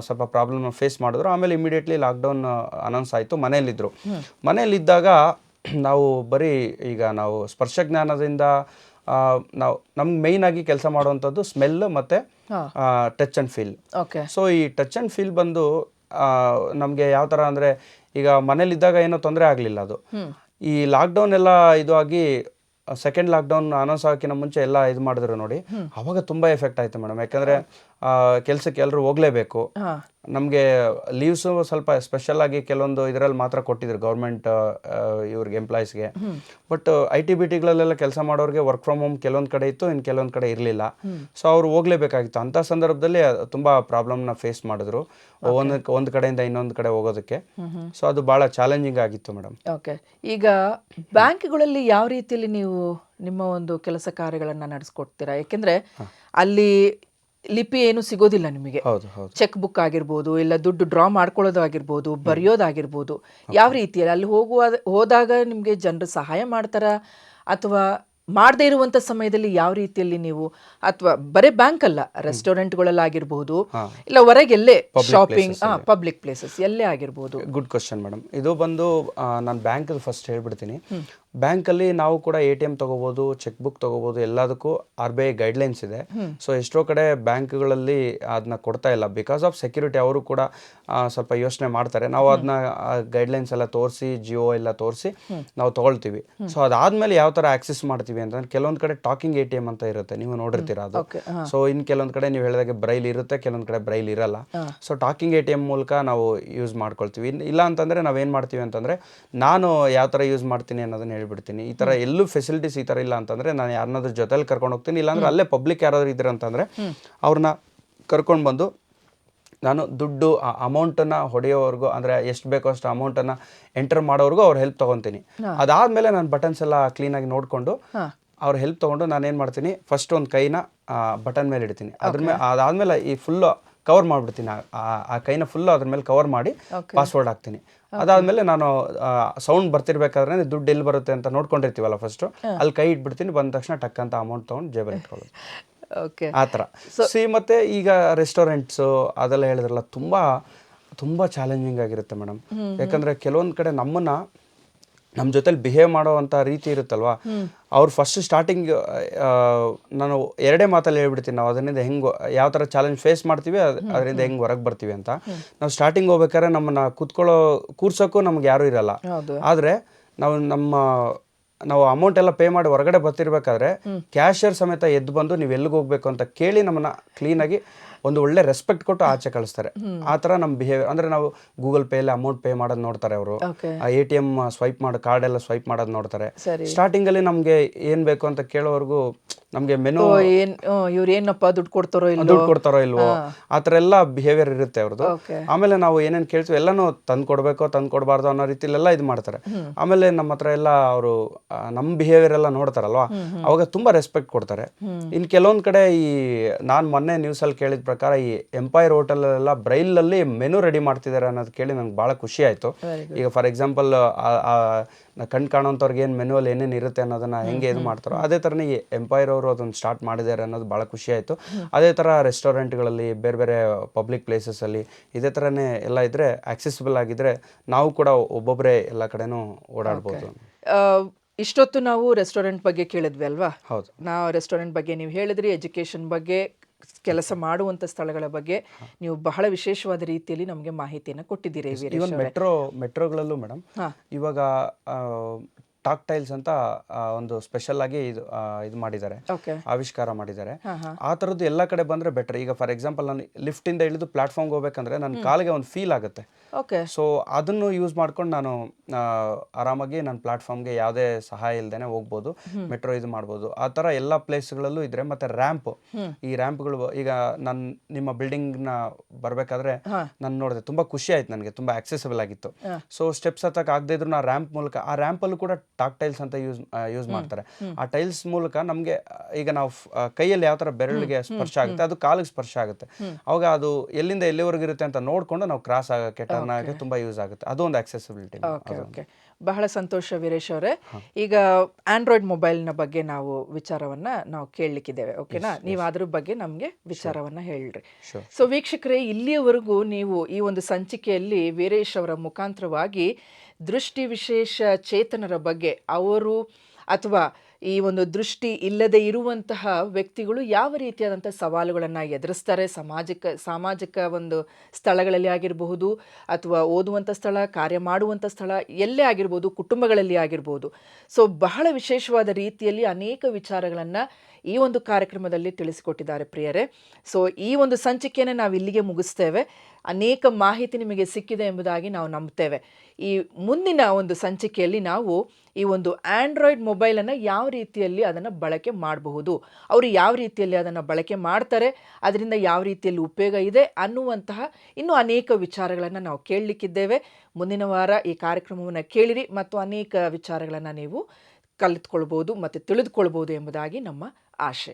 ಸ್ವಲ್ಪ ಪ್ರಾಬ್ಲಮ್ ಫೇಸ್ ಮಾಡಿದ್ರು. ಆಮೇಲೆ ಇಮಿಡಿಯೇಟ್ಲಿ ಲಾಕ್ಡೌನ್ ಅನೌನ್ಸ್ ಆಯಿತು. ಮನೆಯಲ್ಲಿದ್ದಾಗ ನಾವು ಬರೀ ಈಗ ನಾವು ಸ್ಪರ್ಶ ಜ್ಞಾನದಿಂದ ನಮ್ಗೆ ಮೇಯ್ನ್ ಆಗಿ ಕೆಲಸ ಮಾಡುವಂಥದ್ದು ಸ್ಮೆಲ್ ಮತ್ತೆ ಟಚ್ ಅಂಡ್ ಫೀಲ್. ಸೊ ಈ ಟಚ್ ಅಂಡ್ ಫೀಲ್ ಬಂದು ನಮಗೆ ಯಾವ ಥರ ಅಂದರೆ, ಈಗ ಮನೇಲಿದ್ದಾಗ ಏನೋ ತೊಂದರೆ ಆಗಲಿಲ್ಲ. ಅದು ಈ ಲಾಕ್ಡೌನ್ ಎಲ್ಲ ಇದು ಆಗಿ ಸೆಕೆಂಡ್ ಲಾಕ್ಡೌನ್ ಅನೌನ್ಸ್ ಆಗೋಕ್ಕಿಂತ ಮುಂಚೆ ಎಲ್ಲ ಇದು ಮಾಡಿದ್ರು ನೋಡಿ, ಅವಾಗ ತುಂಬ ಎಫೆಕ್ಟ್ ಆಯಿತು ಮೇಡಮ್. ಯಾಕಂದರೆ ಕೆಲಸಕ್ಕೆ ಎಲ್ಲರೂ ಹೋಗಲೇಬೇಕು. ನಮಗೆ ಲೀವ್ಸು ಸ್ವಲ್ಪ ಸ್ಪೆಷಲ್ ಆಗಿ ಕೆಲವೊಂದು ಇದರಲ್ಲಿ ಮಾತ್ರ ಕೊಟ್ಟಿದ್ರು ಗೌರ್ಮೆಂಟ್ ಇವ್ರಿಗೆ ಎಂಪ್ಲಾಯೀಸ್ಗೆ. ಬಟ್ IT-BTಗಳಲ್ಲೆಲ್ಲ ಕೆಲಸ ಮಾಡೋರಿಗೆ ವರ್ಕ್ ಫ್ರಮ್ ಹೋಮ್ ಕೆಲವೊಂದು ಕಡೆ ಇತ್ತು, ಇನ್ನು ಕೆಲವೊಂದು ಕಡೆ ಇರಲಿಲ್ಲ. ಸೊ ಅವ್ರು ಹೋಗಲೇಬೇಕಾಗಿತ್ತು. ಅಂಥ ಸಂದರ್ಭದಲ್ಲಿ ತುಂಬ ಪ್ರಾಬ್ಲಮ್ನ ಫೇಸ್ ಮಾಡಿದ್ರು, ಒಂದು ಕಡೆಯಿಂದ ಇನ್ನೊಂದು ಕಡೆ ಹೋಗೋದಕ್ಕೆ. ಸೊ ಅದು ಭಾಳ ಚಾಲೆಂಜಿಂಗ್ ಆಗಿತ್ತು ಮೇಡಮ್. ಓಕೆ. ಈಗ ಬ್ಯಾಂಕ್ಗಳಲ್ಲಿ ಯಾವ ರೀತಿಯಲ್ಲಿ ನೀವು ನಿಮ್ಮ ಒಂದು ಕೆಲಸ ಕಾರ್ಯಗಳನ್ನು ನಡೆಸ್ಕೊಡ್ತೀರಾ? ಯಾಕೆಂದರೆ ಅಲ್ಲಿ ಲಿಪಿ ಏನು ಸಿಗೋದಿಲ್ಲ ನಿಮಗೆ. ಚೆಕ್ ಬುಕ್ ಆಗಿರ್ಬೋದು, ಇಲ್ಲ ದುಡ್ಡು ಡ್ರಾ ಮಾಡ್ಕೊಳ್ಳೋದು ಆಗಿರ್ಬೋದು, ಬರೆಯೋದಾಗಿರ್ಬೋದು, ಯಾವ ರೀತಿಯಲ್ಲಿ ಅಲ್ಲಿ ಹೋದಾಗ ನಿಮಗೆ ಜನರು ಸಹಾಯ ಮಾಡ್ತಾರ, ಅಥವಾ ಮಾಡದೇ ಇರುವಂಥ ಸಮಯದಲ್ಲಿ ಯಾವ ರೀತಿಯಲ್ಲಿ ನೀವು, ಅಥವಾ ಬರೀ ಬ್ಯಾಂಕ್ ಅಲ್ಲ, ರೆಸ್ಟೋರೆಂಟ್ಗಳಲ್ಲಾಗಿರ್ಬೋದು, ಇಲ್ಲ ಹೊರಗೆಲ್ಲೇ ಶಾಪಿಂಗ್, ಪಬ್ಲಿಕ್ ಪ್ಲೇಸಸ್ ಎಲ್ಲೇ ಆಗಿರ್ಬೋದು? Good question madam. ಇದು ಬಂದು ನಾನು ಬ್ಯಾಂಕ್ ಫಸ್ಟ್ ಹೇಳ್ಬಿಡ್ತೀನಿ. ಬ್ಯಾಂಕಲ್ಲಿ ನಾವು ಕೂಡ ATM ತಗೋಬೋದು, ಚೆಕ್ ಬುಕ್ ತಗೋಬೋದು, ಎಲ್ಲದಕ್ಕೂ RBI ಗೈಡ್ಲೈನ್ಸ್ ಇದೆ. ಸೊ ಎಷ್ಟೋ ಕಡೆ ಬ್ಯಾಂಕ್ಗಳಲ್ಲಿ ಅದನ್ನ ಕೊಡ್ತಾ ಇಲ್ಲ, ಬಿಕಾಸ್ ಆಫ್ ಸೆಕ್ಯೂರಿಟಿ. ಅವರು ಕೂಡ ಸ್ವಲ್ಪ ಯೋಚನೆ ಮಾಡ್ತಾರೆ. ನಾವು ಅದನ್ನ ಗೈಡ್ಲೈನ್ಸ್ ಎಲ್ಲ ತೋರಿಸಿ, ಜಿಯೋ ಎಲ್ಲ ತೋರಿಸಿ ನಾವು ತೊಗೊಳ್ತೀವಿ. ಸೊ ಅದಾದ್ಮೇಲೆ ಯಾವ ಥರ ಆಕ್ಸೆಸ್ ಮಾಡ್ತೀವಿ ಅಂತಂದ್ರೆ, ಕೆಲವೊಂದು ಕಡೆ ಟಾಕಿಂಗ್ ATM ಅಂತ ಇರುತ್ತೆ, ನೀವು ನೋಡಿರ್ತೀರ ಅದು. ಸೊ ಇನ್ನು ಕೆಲವೊಂದು ಕಡೆ ನೀವು ಹೇಳಿದಾಗೆ ಬ್ರೈಲ್ ಇರುತ್ತೆ, ಕೆಲವೊಂದು ಕಡೆ ಬ್ರೈಲ್ ಇರಲ್ಲ. ಸೊ ಟಾಕಿಂಗ್ ATM ಮೂಲಕ ನಾವು ಯೂಸ್ ಮಾಡ್ಕೊಳ್ತೀವಿ. ಇಲ್ಲ ಅಂತಂದರೆ ನಾವೇನು ಮಾಡ್ತೀವಿ ಅಂತಂದರೆ, ನಾನು ಯಾವ ಥರ ಯೂಸ್ ಮಾಡ್ತೀನಿ ಅನ್ನೋದನ್ನ ಬಿಡ್ತೀನಿ. ಈ ತರ ಎಲ್ಲೂ ಫೆಸಿಲಿಟೀಸ್ ಈ ತರ ಇಲ್ಲ ಅಂತಂದ್ರೆ ನಾನು ಯಾರನ್ನಾದ್ರೂ ಜೊತೆಲಿ ಕರ್ಕೊಂಡು ಹೋಗ್ತೀನಿ. ಇಲ್ಲಾಂದ್ರೆ ಅಲ್ಲೇ ಪಬ್ಲಿಕ್ ಯಾರಾದ್ರೂ ಇದ್ರೆ ಅಂತಂದ್ರೆ ಅವ್ರನ್ನ ಕರ್ಕೊಂಡು ಬಂದು ನಾನು ದುಡ್ಡು ಅಮೌಂಟನ್ನು ಹೊಡೆಯೋವರೆಗೂ, ಅಂದರೆ ಎಷ್ಟು ಬೇಕೋ ಅಷ್ಟು ಅಮೌಂಟನ್ನು ಎಂಟರ್ ಮಾಡೋವರೆಗೂ ಅವ್ರ ಹೆಲ್ಪ್ ತೊಗೊತೀನಿ. ಅದಾದಮೇಲೆ ನಾನು ಬಟನ್ಸ್ ಎಲ್ಲ ಕ್ಲೀನಾಗಿ ನೋಡಿಕೊಂಡು ಅವ್ರ ಹೆಲ್ಪ್ ತೊಗೊಂಡು ನಾನೇನು ಮಾಡ್ತೀನಿ, ಫಸ್ಟ್ ಒಂದು ಕೈನ ಬಟನ್ ಮೇಲೆ ಇಡ್ತೀನಿ. ಅದಾದಮೇಲೆ ಈ ಫುಲ್ಲು ಕವರ್ ಮಾಡಿಬಿಡ್ತೀನಿ. ಆ ಕೈನ ಫುಲ್ಲು ಅದ್ರ ಮೇಲೆ ಕವರ್ ಮಾಡಿ ಪಾಸ್ವರ್ಡ್ ಹಾಕ್ತೀನಿ. ಅದಾದಮೇಲೆ ನಾನು ಸೌಂಡ್ ಬರ್ತಿರ್ಬೇಕಾದ್ರೆ ದುಡ್ಡು ಎಲ್ಲಿ ಬರುತ್ತೆ ಅಂತ ನೋಡ್ಕೊಂಡಿರ್ತೀವಲ್ಲ ಫಸ್ಟು, ಅಲ್ಲಿ ಕೈ ಇಟ್ಬಿಡ್ತೀನಿ. ಬಂದ ತಕ್ಷಣ ಟಕ್ ಅಂತ ಅಮೌಂಟ್ ತೊಗೊಂಡು ಜೇಬಲ್ಲಿ ಇಟ್ಕೊಳ್ಳೋದು. ಆ ಥರ. ಮತ್ತು ಈಗ ರೆಸ್ಟೋರೆಂಟ್ಸು ಅದೆಲ್ಲ ಹೇಳಿದ್ರಲ್ಲ, ತುಂಬ ಚಾಲೆಂಜಿಂಗ್ ಆಗಿರುತ್ತೆ ಮೇಡಮ್. ಯಾಕಂದರೆ ಕೆಲವೊಂದು ಕಡೆ ನಮ್ಮ ಜೊತೆಲಿ ಬಿಹೇವ್ ಮಾಡೋವಂಥ ರೀತಿ ಇರುತ್ತಲ್ವ, ಅವ್ರು ಫಸ್ಟ್ ಸ್ಟಾರ್ಟಿಂಗ್ ನಾನು ಎರಡೇ ಮಾತಲ್ಲಿ ಹೇಳ್ಬಿಡ್ತೀನಿ, ನಾವು ಅದರಿಂದ ಹೆಂಗೆ ಯಾವ ಥರ ಚಾಲೆಂಜ್ ಫೇಸ್ ಮಾಡ್ತೀವಿ, ಅದರಿಂದ ಹೆಂಗೆ ಹೊರಗೆ ಬರ್ತೀವಿ ಅಂತ. ನಾವು ಸ್ಟಾರ್ಟಿಂಗ್ ಹೋಗ್ಬೇಕಾದ್ರೆ ನಮ್ಮನ್ನು ಕೂರ್ಸೋಕ್ಕೂ ನಮ್ಗೆ ಯಾರೂ ಇರಲ್ಲ. ಆದರೆ ನಾವು ಅಮೌಂಟ್ ಎಲ್ಲ ಪೇ ಮಾಡಿ ಹೊರಗಡೆ ಬರ್ತಿರ್ಬೇಕಾದ್ರೆ ಕ್ಯಾಶಿಯರ್ ಸಮೇತ ಎದ್ದು ಬಂದು ನೀವು ಎಲ್ಲಿಗೆ ಹೋಗ್ಬೇಕು ಅಂತ ಕೇಳಿ ನಮ್ಮನ್ನು ಕ್ಲೀನಾಗಿ ಒಂದು ಒಳ್ಳೆ ರೆಸ್ಪೆಕ್ಟ್ ಕೊಟ್ಟು ಆಚೆ ಕಳಿಸ್ತಾರೆ. ಆ ಥರ ನಮ್ಮ ಬಿಹೇವಿಯರ್. ಅಂದರೆ ನಾವು ಗೂಗಲ್ ಪೇಯಲ್ಲಿ ಅಮೌಂಟ್ ಪೇ ಮಾಡೋದು ನೋಡ್ತಾರೆ ಅವರು, ATM ಸ್ವೈಪ್ ಮಾಡಿ ಕಾರ್ಡ್ ಎಲ್ಲ ಸ್ವೈಪ್ ಮಾಡೋದು ನೋಡ್ತಾರೆ. ಸ್ಟಾರ್ಟಿಂಗಲ್ಲಿ ನಮಗೆ ಏನು ಬೇಕು ಅಂತ ಕೇಳೋವರೆಗೂ ನಮಗೆ ಮೆನು ಇವ್ರು ಏನಪ್ಪ ದುಡ್ಡು ಕೊಡ್ತಾರೋ ಇಲ್ವೋ ಆ ಥರ ಎಲ್ಲ ಬಿಹೇವಿಯರ್ ಇರುತ್ತೆ ಅವ್ರದ್ದು. ಆಮೇಲೆ ನಾವು ಏನೇನು ಕೇಳ್ತೀವಿ ಎಲ್ಲನೂ ತಂದು ಕೊಡಬೇಕೋ ತಂದು ಕೊಡಬಾರ್ದು ಅನ್ನೋ ರೀತಿಲೆಲ್ಲ ಇದು ಮಾಡ್ತಾರೆ. ಆಮೇಲೆ ನಮ್ಮ ಹತ್ರ ಎಲ್ಲ ಅವರು ನಮ್ಮ ಬಿಹೇವಿಯರ್ ಎಲ್ಲ ನೋಡ್ತಾರಲ್ವ, ಅವಾಗ ತುಂಬ ರೆಸ್ಪೆಕ್ಟ್ ಕೊಡ್ತಾರೆ. ಇನ್ನು ಕೆಲವೊಂದು ಕಡೆ ನಾನು ಮೊನ್ನೆ ನ್ಯೂಸಲ್ಲಿ ಕೇಳಿದ ಪ್ರಕಾರ ಈ ಎಂಪೈರ್ ಹೋಟೆಲೆಲ್ಲ ಬ್ರೈಲಲ್ಲಿ ಮೆನು ರೆಡಿ ಮಾಡ್ತಿದ್ದಾರೆ ಅನ್ನೋದು ಕೇಳಿ ನಂಗೆ ಭಾಳ ಖುಷಿ ಆಯಿತು. ಈಗ ಫಾರ್ ಎಕ್ಸಾಂಪಲ್ ಕಣ್ ಕಾಣೋಂಥವ್ರಿಗೆ ಏನು ಮೆನುವಲ್ಲಿ ಏನೇನು ಇರುತ್ತೆ ಅನ್ನೋದನ್ನು ಹೆಂಗೆ ಇದು ಮಾಡ್ತಾರೋ ಅದೇ ಥರನೇ ಈ ಎಂಪೈರ್ ಅವರು ಅದನ್ನು ಸ್ಟಾರ್ಟ್ ಮಾಡಿದ್ದಾರೆ ಅನ್ನೋದು ಭಾಳ ಖುಷಿ ಆಯಿತು. ಅದೇ ಥರ ರೆಸ್ಟೋರೆಂಟ್ಗಳಲ್ಲಿ, ಬೇರೆ ಬೇರೆ ಪಬ್ಲಿಕ್ ಪ್ಲೇಸಸಲ್ಲಿ ಇದೇ ಥರನೇ ಎಲ್ಲ ಇದ್ದರೆ, ಆಕ್ಸೆಸಿಬಲ್ ಆಗಿದ್ದರೆ ನಾವು ಕೂಡ ಒಬ್ಬೊಬ್ಬರೇ ಎಲ್ಲ ಕಡೆನೂ ಓಡಾಡ್ಬೋದು. ಇಷ್ಟೊತ್ತು ನಾವು ರೆಸ್ಟೋರೆಂಟ್ ಬಗ್ಗೆ ಕೇಳಿದ್ವಿ ಅಲ್ವಾ? ಹೌದು. ನಾವು ರೆಸ್ಟೋರೆಂಟ್ ಬಗ್ಗೆ ನೀವು ಹೇಳಿದ್ರಿ, ಎಜುಕೇಷನ್ ಬಗ್ಗೆ, ಕೆಲಸ ಮಾಡುವಂಥ ಸ್ಥಳಗಳ ಬಗ್ಗೆ ನೀವು ಬಹಳ ವಿಶೇಷವಾದ ರೀತಿಯಲ್ಲಿ ನಮಗೆ ಮಾಹಿತಿಯನ್ನು ಕೊಟ್ಟಿದ್ದೀರಿ. ಮೆಟ್ರೋಗಳಲ್ಲೂ ಮೇಡಮ್ ಇವಾಗ ಟಾಕ್ ಟೈಲ್ಸ್ ಅಂತ ಒಂದು ಸ್ಪೆಷಲ್ ಆಗಿ ಇದು ಮಾಡಿದ್ದಾರೆ, ಆವಿಷ್ಕಾರ ಮಾಡಿದ್ದಾರೆ. ಆ ಥರದ್ದು ಎಲ್ಲ ಕಡೆ ಬಂದರೆ ಬೆಟರ್. ಈಗ ಫಾರ್ ಎಕ್ಸಾಂಪಲ್ ನಾನು ಲಿಫ್ಟಿಂದ ಇಳಿದು ಪ್ಲಾಟ್ಫಾರ್ಮ್ಗೆ ಹೋಗ್ಬೇಕಂದ್ರೆ ನನ್ನ ಕಾಲಿಗೆ ಒಂದು ಫೀಲ್ ಆಗುತ್ತೆ. ಸೊ ಅದನ್ನು ಯೂಸ್ ಮಾಡ್ಕೊಂಡು ನಾನು ಆರಾಮಾಗಿ ನನ್ನ ಪ್ಲಾಟ್ಫಾರ್ಮ್ಗೆ ಯಾವುದೇ ಸಹಾಯ ಇಲ್ಲದೇನೆ ಹೋಗ್ಬೋದು, ಮೆಟ್ರೋ ಇದು ಮಾಡ್ಬೋದು. ಆ ಥರ ಎಲ್ಲ ಪ್ಲೇಸ್ಗಳಲ್ಲೂ ಇದ್ರೆ. ಮತ್ತು ಈ ರ್ಯಾಂಪ್ಗಳು ಈಗ ನಿಮ್ಮ ಬಿಲ್ಡಿಂಗ್ನ ಬರಬೇಕಾದ್ರೆ ನಾನು ನೋಡಿದೆ, ತುಂಬ ಖುಷಿ ಆಯ್ತು ನನಗೆ, ತುಂಬ ಆಕ್ಸೆಸಿಬಲ್ ಆಗಿತ್ತು. ಸೊ ಸ್ಟೆಪ್ಸ್ ಹತ್ತಕ್ಕೆ ಆಗದೆ ಇದ್ರು ಆ ರ್ಯಾಂಪ್ ಮೂಲಕ, ಆ ರ್ಯಾಂಪಲ್ಲೂ ಕೂಡ ಟಾಕ್ ಟೈಲ್ಸ್ ಅಂತ ಯೂಸ್ ಮಾಡ್ತಾರೆ. ಆ ಟೈಲ್ಸ್ ಮೂಲಕ ನಮಗೆ ಈಗ ನಾವು ಕೈಯಲ್ಲಿ ಯಾವ ಥರ ಬೆರಳಿಗೆ ಸ್ಪರ್ಶ ಆಗುತ್ತೆ ಅದು ಕಾಲಿಗೆ ಸ್ಪರ್ಶ ಆಗುತ್ತೆ. ಅವಾಗ ಅದು ಎಲ್ಲಿಂದ ಎಲ್ಲಿವರೆಗೂ ಇರುತ್ತೆ ಅಂತ ನೋಡಿಕೊಂಡು ನಾವು ಕ್ರಾಸ್ ಆಗೋಕ್ಕೆ, ಟರ್ನ್ ಆಗೋಕ್ಕೆ ತುಂಬ ಯೂಸ್ ಆಗುತ್ತೆ. ಅದು ಒಂದು ಆಕ್ಸೆಸಿಬಿಲಿಟಿ. ಬಹಳ ಸಂತೋಷ ವೀರೇಶ್ ಅವರೇ. ಈಗ ಆಂಡ್ರಾಯ್ಡ್ ಮೊಬೈಲ್ನ ಬಗ್ಗೆ ವಿಚಾರವನ್ನ ನಾವು ಕೇಳಲಿಕ್ಕಿದ್ದೇವೆ. ಓಕೆನಾ? ನೀವು ಅದ್ರ ಬಗ್ಗೆ ನಮಗೆ ವಿಚಾರವನ್ನ ಹೇಳ್ರಿ. ಸೊ ವೀಕ್ಷಕರೇ, ಇಲ್ಲಿಯವರೆಗೂ ನೀವು ಈ ಒಂದು ಸಂಚಿಕೆಯಲ್ಲಿ ವೀರೇಶ್ ಅವರ ಮುಖಾಂತರವಾಗಿ ದೃಷ್ಟಿ ವಿಶೇಷ ಚೇತನರ ಬಗ್ಗೆ, ಅವರು ಅಥವಾ ಈ ಒಂದು ದೃಷ್ಟಿ ಇಲ್ಲದೆ ಇರುವಂತಹ ವ್ಯಕ್ತಿಗಳು ಯಾವ ರೀತಿಯಾದಂಥ ಸವಾಲುಗಳನ್ನು ಎದುರಿಸ್ತಾರೆ, ಸಾಮಾಜಿಕ ಒಂದು ಸ್ಥಳಗಳಲ್ಲಿ ಆಗಿರಬಹುದು, ಅಥವಾ ಓದುವಂಥ ಸ್ಥಳ, ಕಾರ್ಯ ಮಾಡುವಂಥ ಸ್ಥಳ, ಎಲ್ಲೇ ಆಗಿರ್ಬೋದು, ಕುಟುಂಬಗಳಲ್ಲಿ ಆಗಿರ್ಬೋದು. ಸೊ ಬಹಳ ವಿಶೇಷವಾದ ರೀತಿಯಲ್ಲಿ ಅನೇಕ ವಿಚಾರಗಳನ್ನು ಈ ಒಂದು ಕಾರ್ಯಕ್ರಮದಲ್ಲಿ ತಿಳಿಸಿಕೊಟ್ಟಿದ್ದಾರೆ ಪ್ರಿಯರೇ. ಸೊ ಈ ಒಂದು ಸಂಚಿಕೆಯನ್ನು ನಾವು ಇಲ್ಲಿಗೆ ಮುಗಿಸ್ತೇವೆ. ಅನೇಕ ಮಾಹಿತಿ ನಿಮಗೆ ಸಿಕ್ಕಿದೆ ಎಂಬುದಾಗಿ ನಾವು ನಂಬ್ತೇವೆ. ಈ ಮುಂದಿನ ಒಂದು ಸಂಚಿಕೆಯಲ್ಲಿ ನಾವು ಈ ಒಂದು ಆಂಡ್ರಾಯ್ಡ್ ಮೊಬೈಲನ್ನು ಯಾವ ರೀತಿಯಲ್ಲಿ ಅದನ್ನು ಬಳಕೆ ಮಾಡಬಹುದು, ಅವರು ಯಾವ ರೀತಿಯಲ್ಲಿ ಅದನ್ನು ಬಳಕೆ ಮಾಡ್ತಾರೆ, ಅದರಿಂದ ಯಾವ ರೀತಿಯಲ್ಲಿ ಉಪಯೋಗ ಇದೆ ಅನ್ನುವಂತಹ ಇನ್ನೂ ಅನೇಕ ವಿಚಾರಗಳನ್ನು ನಾವು ಕೇಳಲಿಕ್ಕಿದ್ದೇವೆ. ಮುಂದಿನ ವಾರ ಈ ಕಾರ್ಯಕ್ರಮವನ್ನು ಕೇಳಿರಿ ಮತ್ತು ಅನೇಕ ವಿಚಾರಗಳನ್ನು ನೀವು ಕಲಿತ್ಕೊಳ್ಬೋದು ಮತ್ತು ತಿಳಿದುಕೊಳ್ಬೋದು ಎಂಬುದಾಗಿ ನಮ್ಮ ಆಶೆ.